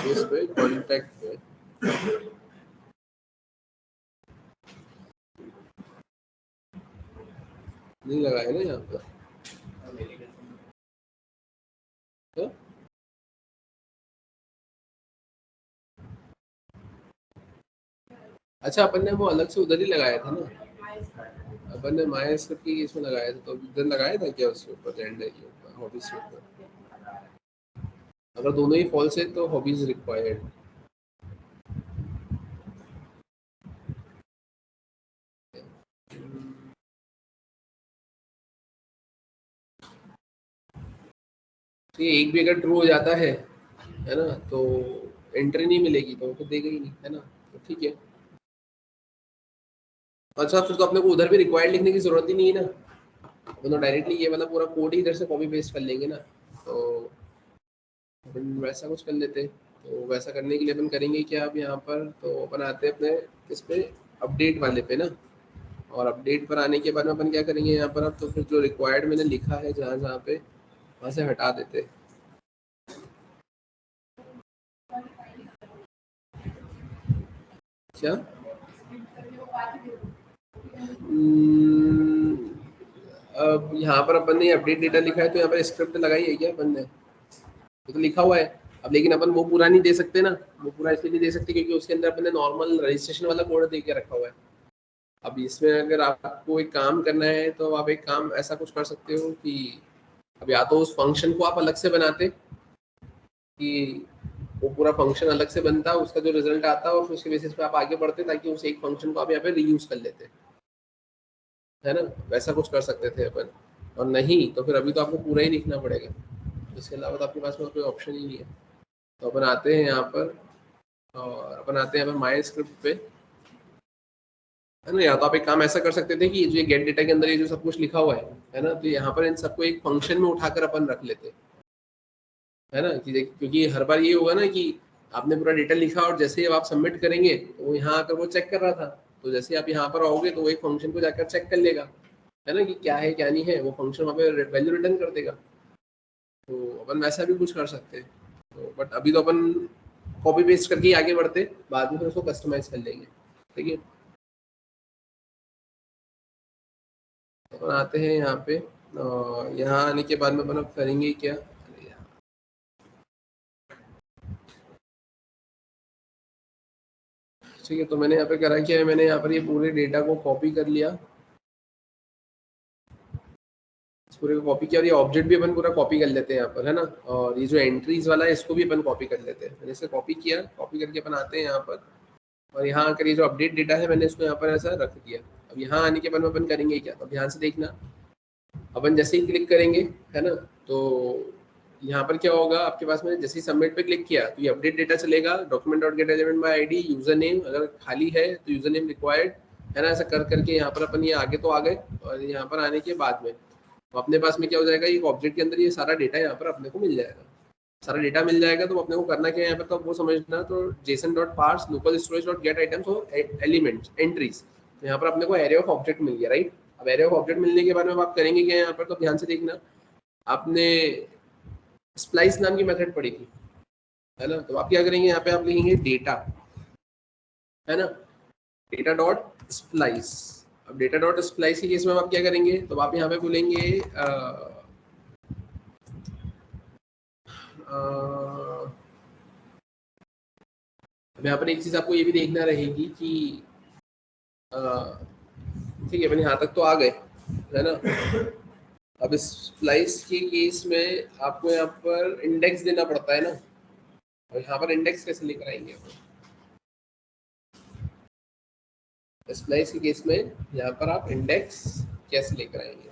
इस पे कॉन्टैक्ट पे, नहीं लगाया ना यहाँ पर तो? अच्छा अपन ने वो अलग से उधर ही लगाया था ना, अपन ने माया स्क्रिप्ट की इसमें लगाया था, तो उधर लगाया था क्या उसके ऊपर जेंडर के ऊपर हॉबीज के ऊपर। अगर दोनों ही फॉल्स है तो हॉबीज रिक्वायर्ड। तो ये एक भी अगर ट्रू हो जाता है ना, तो एंट्री नहीं मिलेगी तो वो तो देगा ही नहीं, है ना। तो ठीक है। अच्छा फिर तो अपने को उधर भी रिक्वायर्ड लिखने की जरूरत ही नहीं है ना, अपन तो डायरेक्टली ये वाला पूरा कोड ही इधर से कॉपी पेस्ट कर लेंगे ना। तो अपन वैसा कुछ कर लेते। तो वैसा करने के लिए अपन करेंगे क्या, अब यहाँ पर तो अपन आते हैं अपने इस पे अपडेट वाले पे ना। और अपडेट पर आने के बाद में अपन क्या करेंगे यहाँ पर, अब तो फिर जो रिक्वायर्ड मैंने लिखा है जहाँ जहाँ पे, वहाँ से हटा देते। क्या हम्म, अब यहाँ पर अपन ने अपडेट डेटा लिखा है तो यहाँ पर स्क्रिप्ट लगाई है क्या अपन ने, वो तो लिखा हुआ है। अब लेकिन अपन वो पूरा नहीं दे सकते ना, वो पूरा इसलिए नहीं दे सकते क्योंकि उसके अंदर अपन ने नॉर्मल रजिस्ट्रेशन वाला कोड दे के रखा हुआ है। अब इसमें अगर आपको एक काम करना है तो आप एक काम ऐसा कुछ कर सकते हो कि अब या तो उस फंक्शन को आप अलग से बनाते कि वो पूरा फंक्शन अलग से बनता, उसका जो रिजल्ट आता और फिर उसके बेसिस पे आप आगे बढ़ते ताकि उस एक फंक्शन को आप यहाँ पे रीयूज कर लेते, है ना। वैसा कुछ कर सकते थे अपन। और नहीं तो फिर अभी तो आपको पूरा ही लिखना पड़ेगा, इसके अलावा तो आपके पास में कोई ऑप्शन ही नहीं है। तो अपन आते हैं यहाँ पर, और अपन आते हैं यहाँ पर माई स्क्रिप्ट पे, है ना। या तो आप एक काम ऐसा कर सकते थे कि जो ये गेट डेटा के अंदर ये जो सब कुछ लिखा हुआ है ना, तो यहाँ पर इन सबको एक फंक्शन में उठाकर अपन रख लेते, है ना। कि क्योंकि हर बार ये होगा ना कि आपने पूरा डेटा लिखा और जैसे ही अब आप सबमिट करेंगे तो वो यहाँ आकर वो चेक कर रहा था, तो जैसे ही आप यहाँ पर आओगे तो वो एक फंक्शन को जाकर चेक कर लेगा, है ना, कि क्या है क्या नहीं है, वो फंक्शन वहाँ पे वैल्यू रिटर्न कर देगा। तो अपन वैसा भी कुछ कर सकते हैं। तो बट अभी तो अपन कॉपी पेस्ट करके ही आगे बढ़ते, बाद में फिर उसको कस्टमाइज कर लेंगे, ठीक है। तो अपन आते हैं यहाँ पे, और यहाँ आने के बाद में अपन अब करेंगे क्या, ठीक है। तो मैंने यहाँ पे करा क्या है, मैंने यहाँ पर ये पूरे डेटा को कॉपी कर लिया, इस पूरे को कॉपी किया, और ये ऑब्जेक्ट भी अपन पूरा कॉपी कर लेते हैं यहाँ पर, है ना। और ये जो एंट्रीज वाला है इसको भी अपन कॉपी कर लेते हैं, मैंने इसे कॉपी किया, कॉपी करके अपन आते हैं यहाँ पर, और यहाँ आकर ये जो अपडेट डेटा है मैंने इसको यहाँ पर ऐसा रख दिया। अब यहाँ आने के बाद में अपन करेंगे क्या, तो ध्यान से देखना, अपन जैसे ही क्लिक करेंगे, है ना, तो यहाँ पर क्या होगा आपके पास में, जैसे ही सबमिट पे क्लिक किया तो ये अपडेट डेटा चलेगा, document dot get element by ID, user name अगर खाली है तो यूजर नेम रिक्वायर्ड, है ना। ऐसा कर करके यहाँ पर अपन ये आगे तो आ गए, और यहाँ पर आने के बाद में तो अपने पास में क्या हो जाएगा, एक ऑब्जेक्ट के अंदर ये सारा डेटा यहाँ पर अपने को मिल जाएगा, सारा डेटा मिल जाएगा। तो अपने को करना क्या है यहाँ पर, तो वो समझना, तो JSON dot parse local storage dot get items और एलिमेंट्स एंट्रीज, तो यहाँ पर अपने को एरे ऑफ ऑब्जेक्ट मिल गया, राइट। अब एरे ऑफ ऑब्जेक्ट मिलने के बाद में आप करेंगे क्या यहाँ पर, तो ध्यान से देखना, आपने स्प्लाइस नाम की मेथड पढ़ी थी, है ना। तो आप क्या करेंगे, यहाँ पे आप लिखेंगे डेटा, है ना, डेटा डॉट स्प्लाइस। अब डेटा डॉट स्प्लाइस के केस में आप क्या करेंगे, तो आप यहाँ पे बोलेंगे अब यहाँ पर एक चीज आपको ये भी देखना रहेगी कि ठीक है, अपन यहाँ तक तो आ गए, है ना। अब इस स्प्लाइस की केस में आपको यहाँ पर इंडेक्स देना पड़ता है ना, और यहाँ पर इंडेक्स कैसे लेकर आएंगे अपन? स्प्लाइस के केस में यहाँ पर आप इंडेक्स कैसे लेकर आएंगे?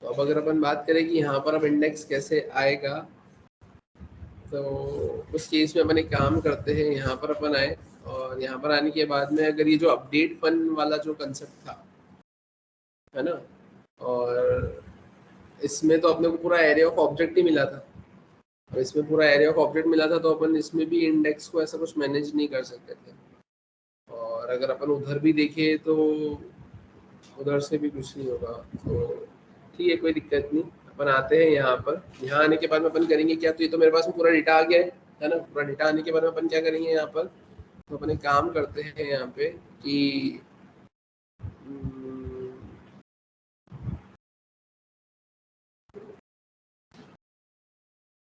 तो अब अगर अपन बात करें कि यहाँ पर अब इंडेक्स कैसे आएगा, तो उस केस में अपन एक काम करते हैं, यहाँ पर अपन आए और यहाँ पर आने के बाद में अगर ये जो अपडेट फन वाला जो कंसेप्ट था, है ना, और इसमें तो अपने को पूरा एरिया ऑफ ऑब्जेक्ट ही मिला था, और इसमें पूरा एरिया ऑफ ऑब्जेक्ट मिला था, तो अपन इसमें भी इंडेक्स को ऐसा कुछ मैनेज नहीं कर सकते थे। और अगर अपन उधर भी देखें तो उधर से भी कुछ नहीं होगा, तो ठीक है, कोई दिक्कत नहीं। अपन आते हैं यहाँ पर, यहाँ आने के बाद में अपन करेंगे क्या, तो ये तो मेरे पास में पूरा डेटा आ गया है ना। पूरा डेटा आने के बाद में अपन क्या करेंगे यहाँ पर, तो अपन एक काम करते हैं यहाँ पे कि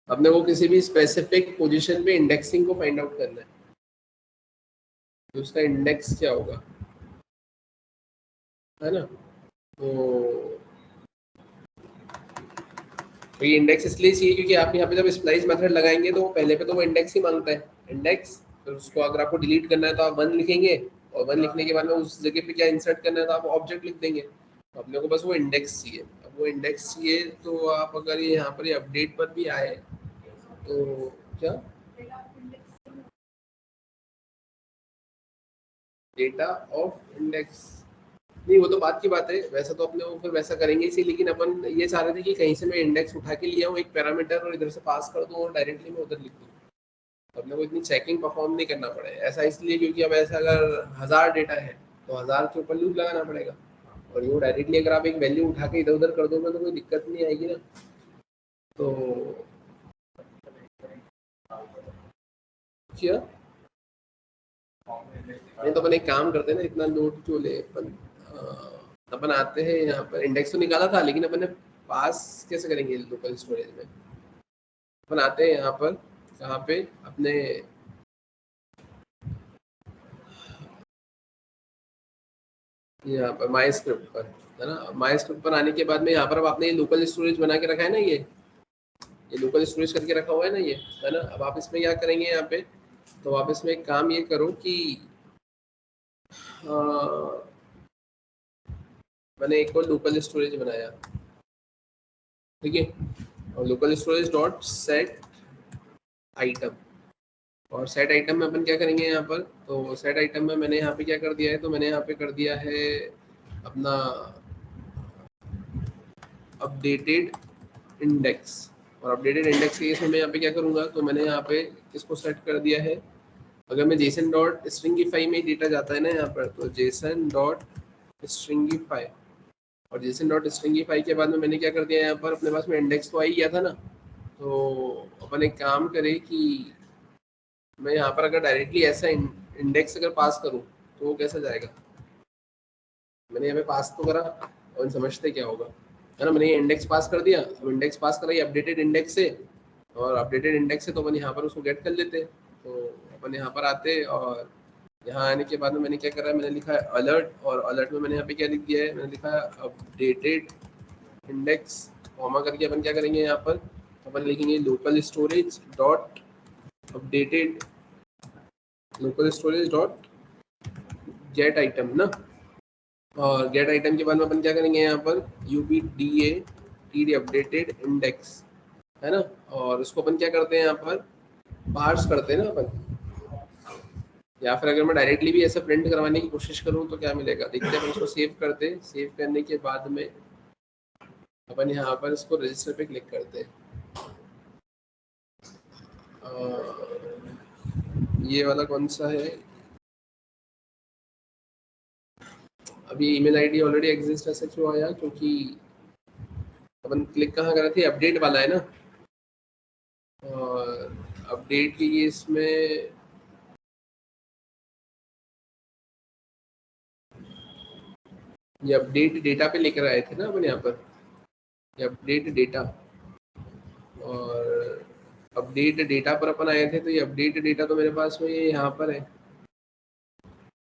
अपने को किसी भी स्पेसिफिक पोजीशन पे इंडेक्सिंग को फाइंड आउट करना है, तो उसका इंडेक्स क्या होगा, है ना। तो ये इंडेक्स इसलिए चाहिए क्योंकि आप यहाँ पे जब स्प्लाइस मेथड लगाएंगे तो पहले पे तो वो इंडेक्स ही मांगता है, इंडेक्स। फिर उसको अगर आपको डिलीट करना है तो आप 1 लिखेंगे, और 1 लिखने के बाद में उस जगह पे क्या इंसर्ट करना है तो आप ऑब्जेक्ट लिख देंगे। तो अपने को बस वो इंडेक्स चाहिए। अब वो इंडेक्स चाहिए तो आप अगर ये यहाँ पर ये अपडेट पर भी आए तो क्या डेटा ऑफ इंडेक्स, नहीं वो तो बात की बात है, वैसा तो अपने वो फिर वैसा करेंगे इसी, लेकिन अपन ये चाह रहे थे कि कहीं से मैं इंडेक्स उठा के लिया हूँ एक पैरामीटर और इधर से पास कर दूँ और डायरेक्टली मैं उधर लिख दूँ, अपने को इतनी चेकिंग परफॉर्म नहीं करना पड़े। ऐसा इसलिए क्योंकि अब ऐसा अगर 1000 डेटा है तो 1000 के ऊपर लूप लगाना पड़ेगा, और यूँ डायरेक्टली अगर आप एक वैल्यू उठा के इधर उधर कर दोगे तो कोई दिक्कत नहीं आएगी ना। तो क्या नहीं, तो अपन एक काम करते हैं ना, इतना लोड क्यों ले अपन, अपन आते हैं यहाँ पर, इंडेक्स तो निकाला था लेकिन अपन ने पास कैसे करेंगे लोकल स्टोरेज में। अपन आते हैं यहाँ पर, कहाँ पे, अपने यहाँ पर माई स्क्रिप्ट पर, है ना। माई स्क्रिप्ट पर आने के बाद में यहाँ पर अब आपने ये लोकल स्टोरेज बना के रखा है ना, ये लोकल स्टोरेज करके रखा हुआ है ना ये, है ना। अब आप इसमें क्या करेंगे यहाँ पे, तो आप इसमें एक काम ये करो कि मैंने एक और लोकल स्टोरेज बनाया, ठीक है, और local storage dot set item, और सेट आइटम में अपन क्या करेंगे यहाँ पर, तो सेट आइटम में मैंने यहाँ पे क्या कर दिया है, तो मैंने यहाँ पे कर दिया है अपना अपडेटेड इंडेक्स। और अपडेटेड इंडेक्स के केस में मैं यहाँ पे क्या करूँगा, तो मैंने यहाँ पे इसको सेट कर दिया है, अगर मैं जेसन डॉट स्ट्रिंगिफाई में डेटा जाता है ना यहाँ पर, तो जेसन डॉट स्ट्रिंगिफाई, और जेसन डॉट स्ट्रिंगिफाई के बाद में मैंने क्या कर दिया यहाँ पर, अपने पास में इंडेक्स तो आ ही गया था ना। तो अपन एक काम करें कि मैं यहाँ पर अगर डायरेक्टली ऐसा इंडेक्स अगर पास करूँ तो वो कैसा जाएगा, मैंने यहाँ पे पास तो करा और समझते क्या होगा, है ना। मैंने ये इंडेक्स पास कर दिया, अब इंडेक्स पास करा ये अपडेटेड इंडेक्स से, और अपडेटेड इंडेक्स से तो अपन यहाँ पर उसको गेट कर लेते। तो अपन यहाँ पर आते, और यहाँ आने के बाद में मैंने क्या करा है, मैंने लिखा है अलर्ट, और अलर्ट में मैंने यहाँ पे क्या लिख दिया है, मैंने लिखा है अपडेटेड इंडेक्स, कॉमा करके अपन क्या करेंगे यहाँ पर, अपन लिखेंगे local storage dot updated, local storage dot gate item ना, और गेट आइटम के बाद में अपन क्या करेंगे यहाँ पर UBDA अपडेटेड इंडेक्स, है ना। और उसको अपन क्या करते हैं यहाँ पर पार्स करते हैं ना अपन, या फिर अगर मैं डायरेक्टली भी ऐसा प्रिंट करवाने की कोशिश करूँ तो क्या मिलेगा, देखते हैं। अपन उसको सेव करते हैं, सेव करने के बाद में अपन यहाँ पर इसको रजिस्टर पे क्लिक करते हैं। ये वाला कौन सा है, अभी ईमेल आईडी ऑलरेडी एग्जिस्ट ऐसा क्यों आया, क्योंकि अपन क्लिक कहाँ कर रहे थे, अपडेट वाला है ना। और अपडेट की इसमें ये अपडेट डेटा पे लेकर आए थे ना अपन यहाँ पर, ये अपडेट डेटा, और अपडेट डेटा पर अपन आए थे, तो ये अपडेट डेटा तो मेरे पास में ये यहाँ पर है,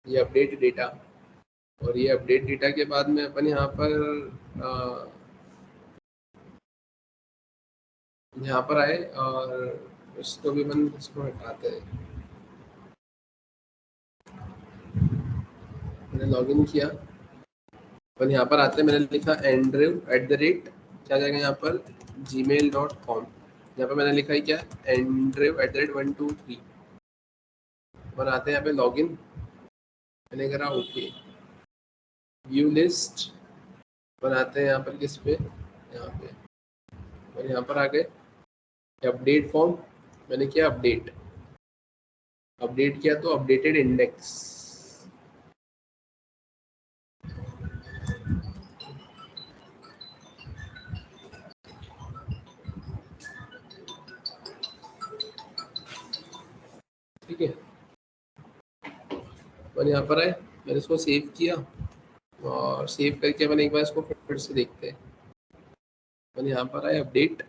ये अपडेट डेटा, और ये अपडेट डेटा के बाद में अपन यहाँ पर यहाँ पर आए और इसको भी अपन इसको हटाते हैं। मैंने लॉगिन किया, अपन यहाँ पर आते हैं, मैंने लिखा andrew@, क्या जाएगा यहाँ पर gmail.com। यहाँ पर मैंने लिखा है क्या, andrew@123। अपन आते हैं यहाँ पे लॉगिन, मैंने करा ओके, व्यू लिस्ट, बनाते हैं यहाँ पर किस पे, यहाँ पे, और यहाँ पर आ गए अपडेट फॉर्म, मैंने किया अपडेट, अपडेट किया तो अपडेटेड इंडेक्स, ठीक है। मैंने यहाँ पर आए, मैंने इसको सेव किया, और सेव करके मैंने एक बार इसको फिर से देखते हैं। मैंने यहाँ पर आए अपडेट,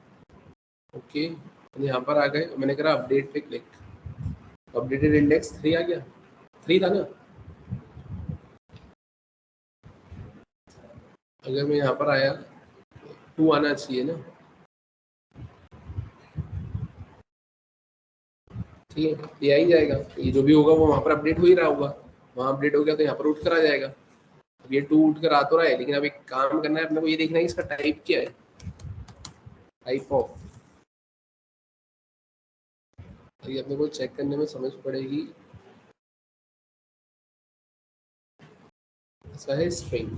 ओके, मैंने यहाँ पर आ गए, मैंने करा अपडेट पे क्लिक, अपडेटेड इंडेक्स 3 आ गया, 3 था ना। अगर मैं यहाँ पर आया 2 आना चाहिए ना, ठीक है, ये आ ही जाएगा, ये जो भी होगा वो वहाँ पर अपडेट हो ही रहा होगा, वहाँ अपडेट हो गया तो यहाँ पर उठ कर आ जाएगा। अब ये 2 उठ कर आ तो रहा है, लेकिन अब एक काम करना है अपने को, ये देखना है इसका टाइप क्या है, टाइप ऑफ, ये अपने को चेक करने में समझ पड़ेगी। ऐसा है स्ट्रिंग,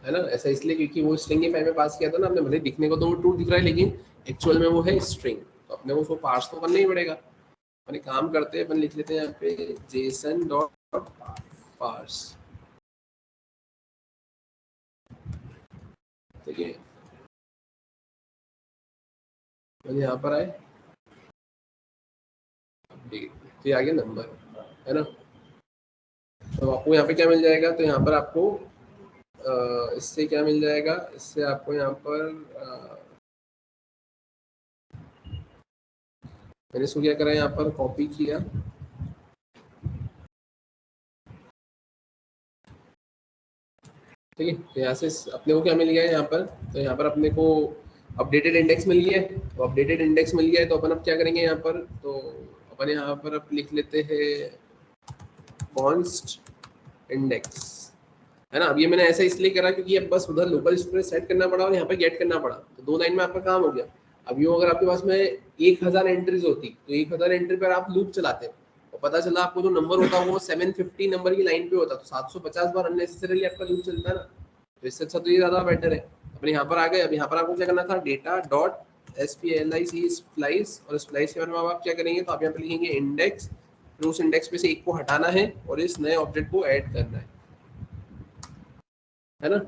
है ना, ऐसा इसलिए क्योंकि वो स्ट्रिंग के टाइम में पास किया था ना हमने, भले दिखने को तो वो ट्रू दिख रहा है लेकिन एक्चुअल में वो है स्ट्रिंग, तो अपने को उसको पार्स तो करना ही पड़ेगा। अपन काम करते हैं, अपन लिख लेते हैं यहाँ पे जेसन डॉट पार्स, ठीक है। मैंने यहाँ पर आए अपडेट, तो ये आ गया नंबर, है ना। तो आपको यहाँ पे क्या मिल जाएगा, तो यहाँ पर आपको इससे क्या मिल जाएगा, इससे आपको यहाँ पर मैंने इसको क्या करा, यहाँ पर कॉपी किया, ठीक है। तो यहाँ से अपने को क्या मिल गया है यहाँ पर, तो यहाँ पर अपने को अपडेटेड इंडेक्स मिल गया है, तो अपडेटेड इंडेक्स मिल गया है तो अपन अब क्या करेंगे यहाँ पर, तो अपन यहाँ पर अब लिख लेते हैं कॉन्स्ट इंडेक्स, है ना। अब ये मैंने ऐसा इसलिए करा क्योंकि अब बस उधर लोकल स्टोरेज सेट करना पड़ा और यहाँ पे गेट करना पड़ा, तो 2 लाइन में आपका काम हो गया। अब यूँ अगर आपके पास में 1000 एंट्रीज होती तो 1000 एंट्री पर आप लूप चलाते और पता चला आपको जो नंबर होता वो 750 नंबर की लाइन पे होता, तो 750 बार अननेसेसरीली आपका लूप चलता है ना, तो इससे अच्छा तो ये ज़्यादा बेटर है। अपने यहाँ पर आ गए, अब यहाँ पर आपको क्या करना था, डेटा डॉट SPLIC स्प्लाइस, और स्प्लाइस के बारे में आप क्या करेंगे, तो आप यहाँ पे लिखेंगे इंडेक्स, फिर उस इंडेक्स में से एक को हटाना है और इस नए ऑब्जेक्ट को ऐड करना है ना।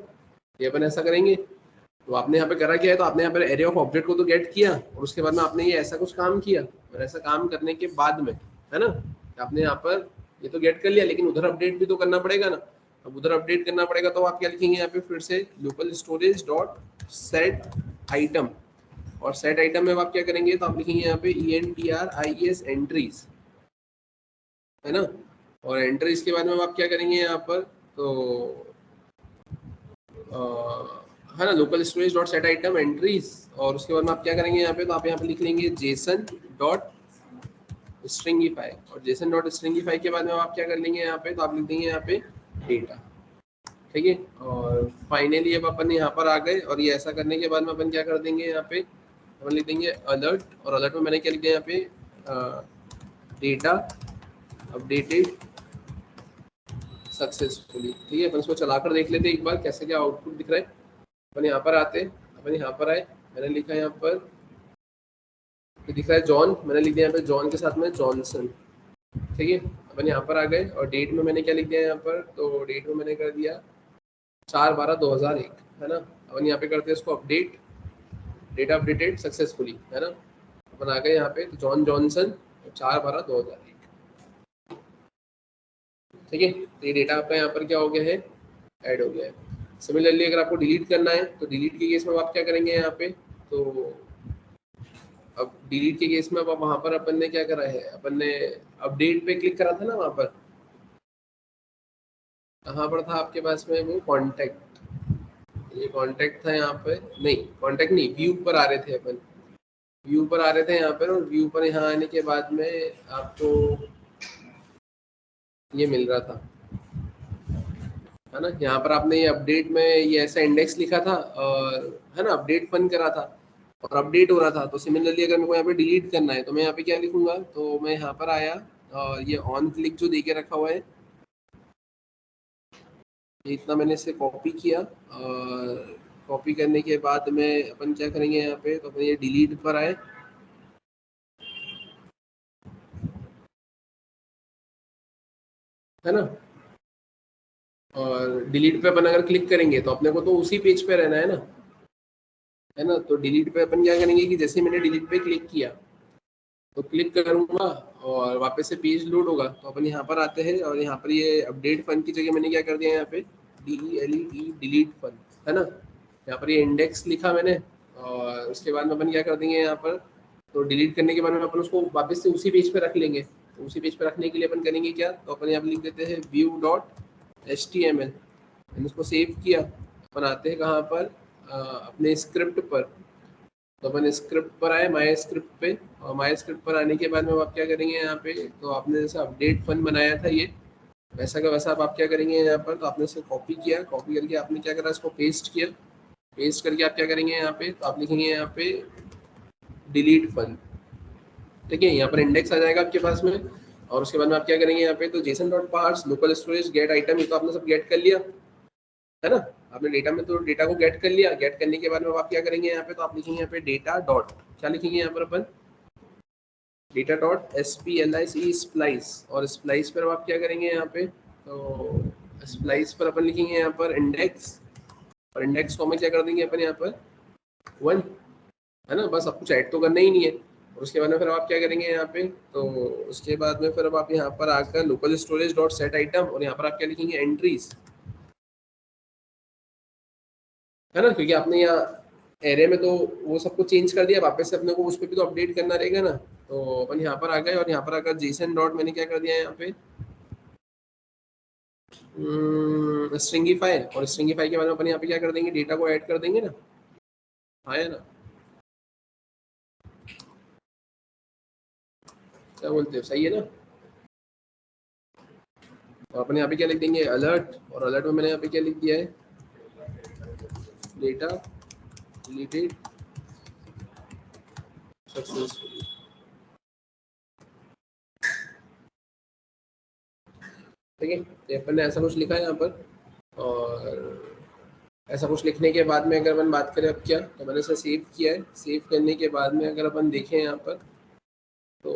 ये अपन ऐसा करेंगे, तो आपने यहाँ पे करा क्या है, तो आपने यहाँ पर एरे ऑफ ऑब्जेक्ट को तो गेट किया और उसके बाद में आपने ये ऐसा कुछ काम किया, और ऐसा काम करने के बाद में, है ना, आपने यहाँ पर ये तो गेट कर लिया लेकिन उधर अपडेट भी तो करना पड़ेगा ना। अब उधर अपडेट करना पड़ेगा तो आप क्या लिखेंगे यहाँ पे, फिर से local storage dot set item, और सेट आइटम में आप क्या करेंगे, तो आप लिखेंगे यहाँ पे ENTRIES एंट्रीज, है ना, और एंट्रीज के बाद में आप क्या करेंगे यहाँ पर, तो है ना, local storage dot set item entries, और उसके बाद में आप क्या करेंगे यहाँ पे, तो आप यहाँ पे लिख लेंगे जेसन डॉट स्ट्रिंगिफाई, और जेसन डॉट स्ट्रिंगिफाई के बाद में आप क्या कर लेंगे यहाँ पे, तो आप लिख देंगे यहाँ पे डेटा, ठीक है। और फाइनली अब अपन यहाँ पर आ गए, और ये ऐसा करने के बाद में अपन क्या कर देंगे यहाँ पे, अपन लिख देंगे अलर्ट, और अलर्ट में मैंने क्या लिख दिया यहाँ पे, डेटा अपडेटेड सक्सेसफुली, ठीक है। अपन इसको चलाकर देख लेते एक बार कैसे क्या आउटपुट दिख रहा है। अपन यहाँ पर आते, अपन यहाँ पर आए, मैंने लिखा यहाँ पर दिख रहा है जॉन, मैंने लिख दिया यहाँ पे जॉन के साथ में जॉनसन, ठीक है। अपन यहाँ पर आ गए और डेट में मैंने क्या लिख दिया यहाँ पर, तो डेट में मैंने कर दिया 4/12/2001, है ना। अपन यहाँ पे करते हैं इसको अपडेट, डेटा अपडेटेड सक्सेसफुली, है ना। अपन आ गए यहाँ पे, तो जॉन जॉनसन 4/12/2001, ठीक है। तो ये डेटा आपका यहाँ पर क्या हो गया है, ऐड हो गया है। सिमिलरली अगर आपको डिलीट करना है तो डिलीट के केस में आप क्या करेंगे यहाँ पे, तो अब डिलीट के केस में अब वहां पर अपन ने क्या करा है, अपन ने अपडेट पे क्लिक करा था ना वहां पर, कहाँ पर था आपके पास में वो कॉन्टैक्ट, ये कॉन्टैक्ट था यहाँ पे, नहीं कॉन्टैक्ट नहीं, व्यू पर आ रहे थे अपन, व्यू पर आ रहे थे यहाँ पर, और व्यू पर यहाँ आने के बाद में आपको ये मिल रहा था, है ना। यहाँ पर आपने ये अपडेट में ये ऐसा इंडेक्स लिखा था, और है ना अपडेट फन करा था और अपडेट हो रहा था। तो सिमिलरली अगर मेरे को यहाँ पे डिलीट करना है तो मैं यहाँ पे क्या लिखूंगा, तो मैं यहाँ पर आया और ये ऑन क्लिक जो देके रखा हुआ है, ये इतना मैंने इसे कॉपी किया, और कॉपी करने के बाद में अपन क्या करेंगे यहाँ पे, तो अपन ये डिलीट पर आए, है ना। और डिलीट पे अपन अगर क्लिक करेंगे तो अपने को तो उसी पेज पे रहना है ना। तो डिलीट पे अपन क्या करेंगे कि जैसे मैंने डिलीट पे क्लिक किया तो क्लिक करूंगा और वापस से पेज लोड होगा, तो अपन यहाँ पर आते हैं और यहाँ पर ये अपडेट फन की जगह मैंने क्या कर दिया यहाँ पे DELET डिलीट फन, है ना। यहाँ पर ये इंडेक्स लिखा मैंने, और उसके बाद में अपन क्या कर देंगे यहाँ पर, तो डिलीट करने के बाद में अपन उसको वापस से उसी पेज पे रख लेंगे। तो उसी पेज पे रखने के लिए अपन करेंगे क्या, तो अपन यहाँ पर लिख देते हैं view.html, मैंने उसको सेव किया। अपन आते हैं कहाँ पर, अपने स्क्रिप्ट पर, तो अपन स्क्रिप्ट पर आए, माई स्क्रिप्ट पे, और माई स्क्रिप्ट पर आने के बाद में आप क्या करेंगे यहाँ पे, तो आपने जैसा अपडेट फन बनाया था ये वैसा का वैसा आप क्या करेंगे यहाँ पर, तो आपने इसे कॉपी किया, कॉपी करके आपने क्या करा, इसको पेस्ट किया, पेस्ट करके आप क्या करेंगे यहाँ पे, तो आप लिखेंगे यहाँ पे डिलीट फन, ठीक है। यहाँ पर इंडेक्स आ जाएगा आपके पास में, और उसके बाद में आप क्या करेंगे यहाँ पे, तो JSON dot parse local storage get item, ये तो आपने सब गेट कर लिया, है ना। आपने डेटा में तो डेटा को गेट कर लिया, गेट करने के बाद में आप क्या करेंगे यहाँ पे, तो आप लिखेंगे यहाँ पे डेटा डॉट, क्या लिखेंगे यहाँ पर अपन, डेटा डॉट SPLIC स्प्लाइस, और स्प्लाइस पर आप क्या करेंगे यहाँ पे, तो स्प्लाइस पर अपन लिखेंगे यहाँ पर इंडेक्स, और इंडेक्स को हमें क्या कर देंगे अपन यहाँ पर 1, है ना। बस अब कुछ ऐड तो करना ही नहीं है। और उसके बाद में फिर आप क्या करेंगे यहाँ पे, तो उसके बाद में फिर अब आप यहाँ पर आकर local storage dot set item, और यहाँ पर आप क्या लिखेंगे एंट्रीज, है ना, क्योंकि आपने यहाँ एरे में तो वो सबको चेंज कर दिया, वापस से अपने को उस पर भी तो अपडेट करना रहेगा ना। तो अपन यहाँ पर आ गए, और यहाँ पर आकर जेसन डॉट मैंने क्या कर दिया यहाँ पे स्ट्रिंगीफाई, और स्ट्रिंगीफाई के बाद में अपन यहाँ पे क्या कर देंगे, डेटा को ऐड कर देंगे ना, हाँ है ना, क्या बोलते हो, सही है ना। और अपन यहाँ पे क्या लिख देंगे अलर्ट, और अलर्ट में मैंने यहाँ पे क्या लिख दिया है, डेटा डिलीटेड सक्सेसफुली, ठीक है। तो अपन ने ऐसा कुछ लिखा है यहाँ पर, और ऐसा कुछ लिखने के बाद में अगर अपन बात करें अब क्या, तो मैंने इसे सेव किया है, सेव करने के बाद में अगर अपन देखें यहाँ पर, तो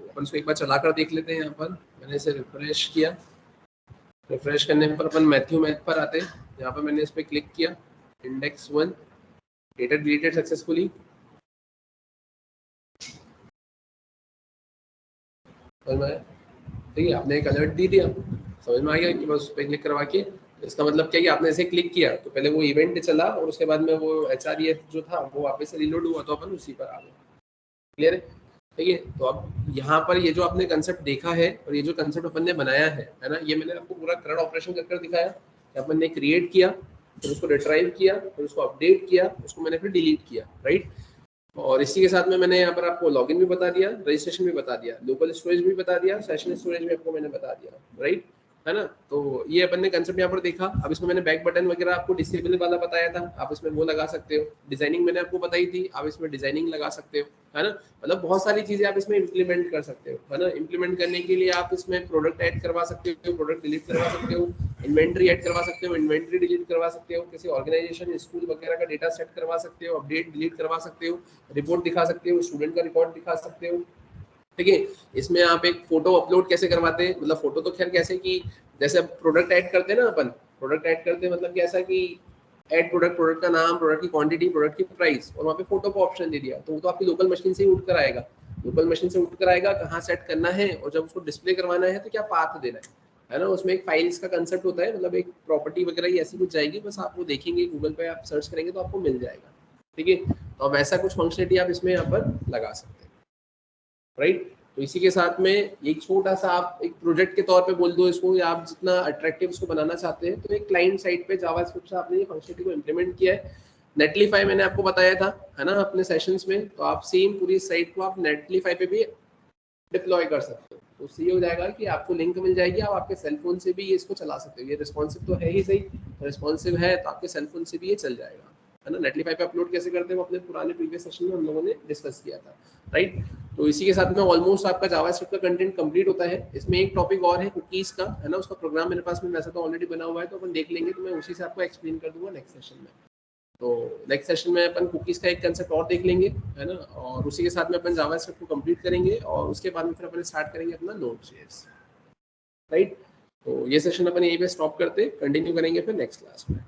अपन इसको एक बार चला कर देख लेते हैं। यहाँ पर मैंने इसे रिफ्रेश किया, रिफ्रेश करने पर अपन मैथ्यू मैथ पर आते हैं, यहाँ पर मैंने इस पर क्लिक किया, इंडेक्स 1 डेटा डिलीटेड सक्सेसफुली, समझ में आया, ठीक है। आपने एक अलर्ट दे दिया, समझ में आ गया कि बस उस पर क्लिक करवा के, इसका मतलब क्या कि आपने इसे क्लिक किया तो पहले वो इवेंट चला, और उसके बाद में वो HREF जो था वो वापस से रिलोड हुआ, तो अपन उसी पर आ गए, क्लियर है, ठीक है। तो अब यहाँ पर ये जो आपने कंसेप्ट देखा है, और ये जो कंसेप्ट अपन ने बनाया है ना, ये मैंने आपको पूरा करंट ऑपरेशन कर दिखाया कि अपन ने क्रिएट किया, फिर उसको रिट्राइव किया, फिर उसको अपडेट किया, उसको मैंने फिर डिलीट किया, राइट। और इसी के साथ में मैंने यहाँ पर आपको लॉगिन भी बता दिया, रजिस्ट्रेशन भी बता दिया, लोकल स्टोरेज भी बता दिया, सेशन स्टोरेज भी आपको मैंने बता दिया, राइट, है ना। तो ये अपन ने कंसेप्ट यहाँ पर देखा। अब इसमें मैंने बैक बटन वगैरह आपको डिसेबल वाला बताया था, आप इसमें वो लगा सकते हो, डिजाइनिंग मैंने आपको बताई थी, आप इसमें डिजाइनिंग लगा सकते हो, है ना। मतलब बहुत सारी चीजें आप इसमें इम्प्लीमेंट कर सकते हो, है ना। इम्प्लीमेंट करने के लिए आप इसमें प्रोडक्ट ऐड करवा सकते हो, प्रोडक्ट डिलीट करवा सकते हो, इन्वेंट्री ऐड करवा सकते हो, इन्वेंट्री डिलीट करवा सकते हो, किसी ऑर्गेनाइजेशन स्कूल वगैरह का डेटा सेट करवा सकते हो, अपडेट डिलीट करवा सकते हो, रिपोर्ट दिखा सकते हो, स्टूडेंट का रिकॉर्ड दिखा सकते हो, ठीक है। इसमें आप एक फोटो अपलोड कैसे करवाते हैं, मतलब फोटो तो खैर कैसे कि जैसे प्रोडक्ट ऐड करते हैं ना अपन, प्रोडक्ट ऐड करते हैं मतलब कि ऐसा कि ऐड प्रोडक्ट, प्रोडक्ट का नाम, प्रोडक्ट की क्वांटिटी, प्रोडक्ट की प्राइस, और वहाँ पे फोटो का ऑप्शन दे दिया, तो वो तो आपकी लोकल मशीन से ही उठ कर आएगा, लोकल मशीन से उठ कर आएगा, कहाँ सेट करना है, और जब उसको डिस्प्ले करवाना है तो क्या पाथ देना है ना। उसमें एक फाइल्स का कंसेप्ट होता है, मतलब एक प्रॉपर्टी वगैरह ही ऐसी कुछ जाएगी, बस आप वो देखेंगे गूगल पे, आप सर्च करेंगे तो आपको मिल जाएगा, ठीक है। तो अब ऐसा कुछ फंक्शनलिटी आप इसमें यहाँ पर लगा सकते हैं, राइट। तो इसी के साथ में एक छोटा सा आप एक प्रोजेक्ट के तौर पे बोल दो इसको, या आप जितना अट्रैक्टिव इसको बनाना चाहते हैं, तो एक क्लाइंट साइड पे जावास्क्रिप्ट से आपने ये फंक्शनलिटी को इम्प्लीमेंट किया है। नेटलीफाई मैंने आपको बताया था, है ना, अपने सेशंस में, तो आप सेम पूरी साइट को आप नेटलीफाई पे भी डिप्लॉय कर सकते हो। तो उससे ये हो जाएगा कि आपको लिंक मिल जाएगी, आप आपके सेलफोन से भी ये इसको चला सकते हो। ये रिस्पॉन्सिव तो है ही सही, रिस्पॉन्सिव है तो आपके सेलफोन से भी ये चल जाएगा, है ना। नेटलीफाई पे अपलोड कैसे करते हैं वो अपने पुराने प्रीवियस सेशन में हम लोगों ने डिस्कस किया था, राइट। तो इसी के साथ में ऑलमोस्ट आपका जावास्क्रिप्ट का कंटेंट कंप्लीट होता है। इसमें एक टॉपिक और है कुकीज का, है ना, उसका प्रोग्राम मेरे पास में वैसे तो ऑलरेडी बना हुआ है, तो अपन देख लेंगे, तो मैं उसी से आपको एक्सप्लेन कर दूंगा नेक्स्ट सेशन में। तो नेक्स्ट सेशन में अपन कुकीज़ का एक कंसेप्ट और देख लेंगे, है ना, और उसी के साथ में अपन जावास्क्रिप्ट को कंप्लीट करेंगे, और उसके बाद में फिर अपन स्टार्ट करेंगे अपना नोड.जेएस, राइट। तो ये सेशन अपन यहीं पे स्टॉप करते, कंटिन्यू करेंगे फिर नेक्स्ट क्लास में।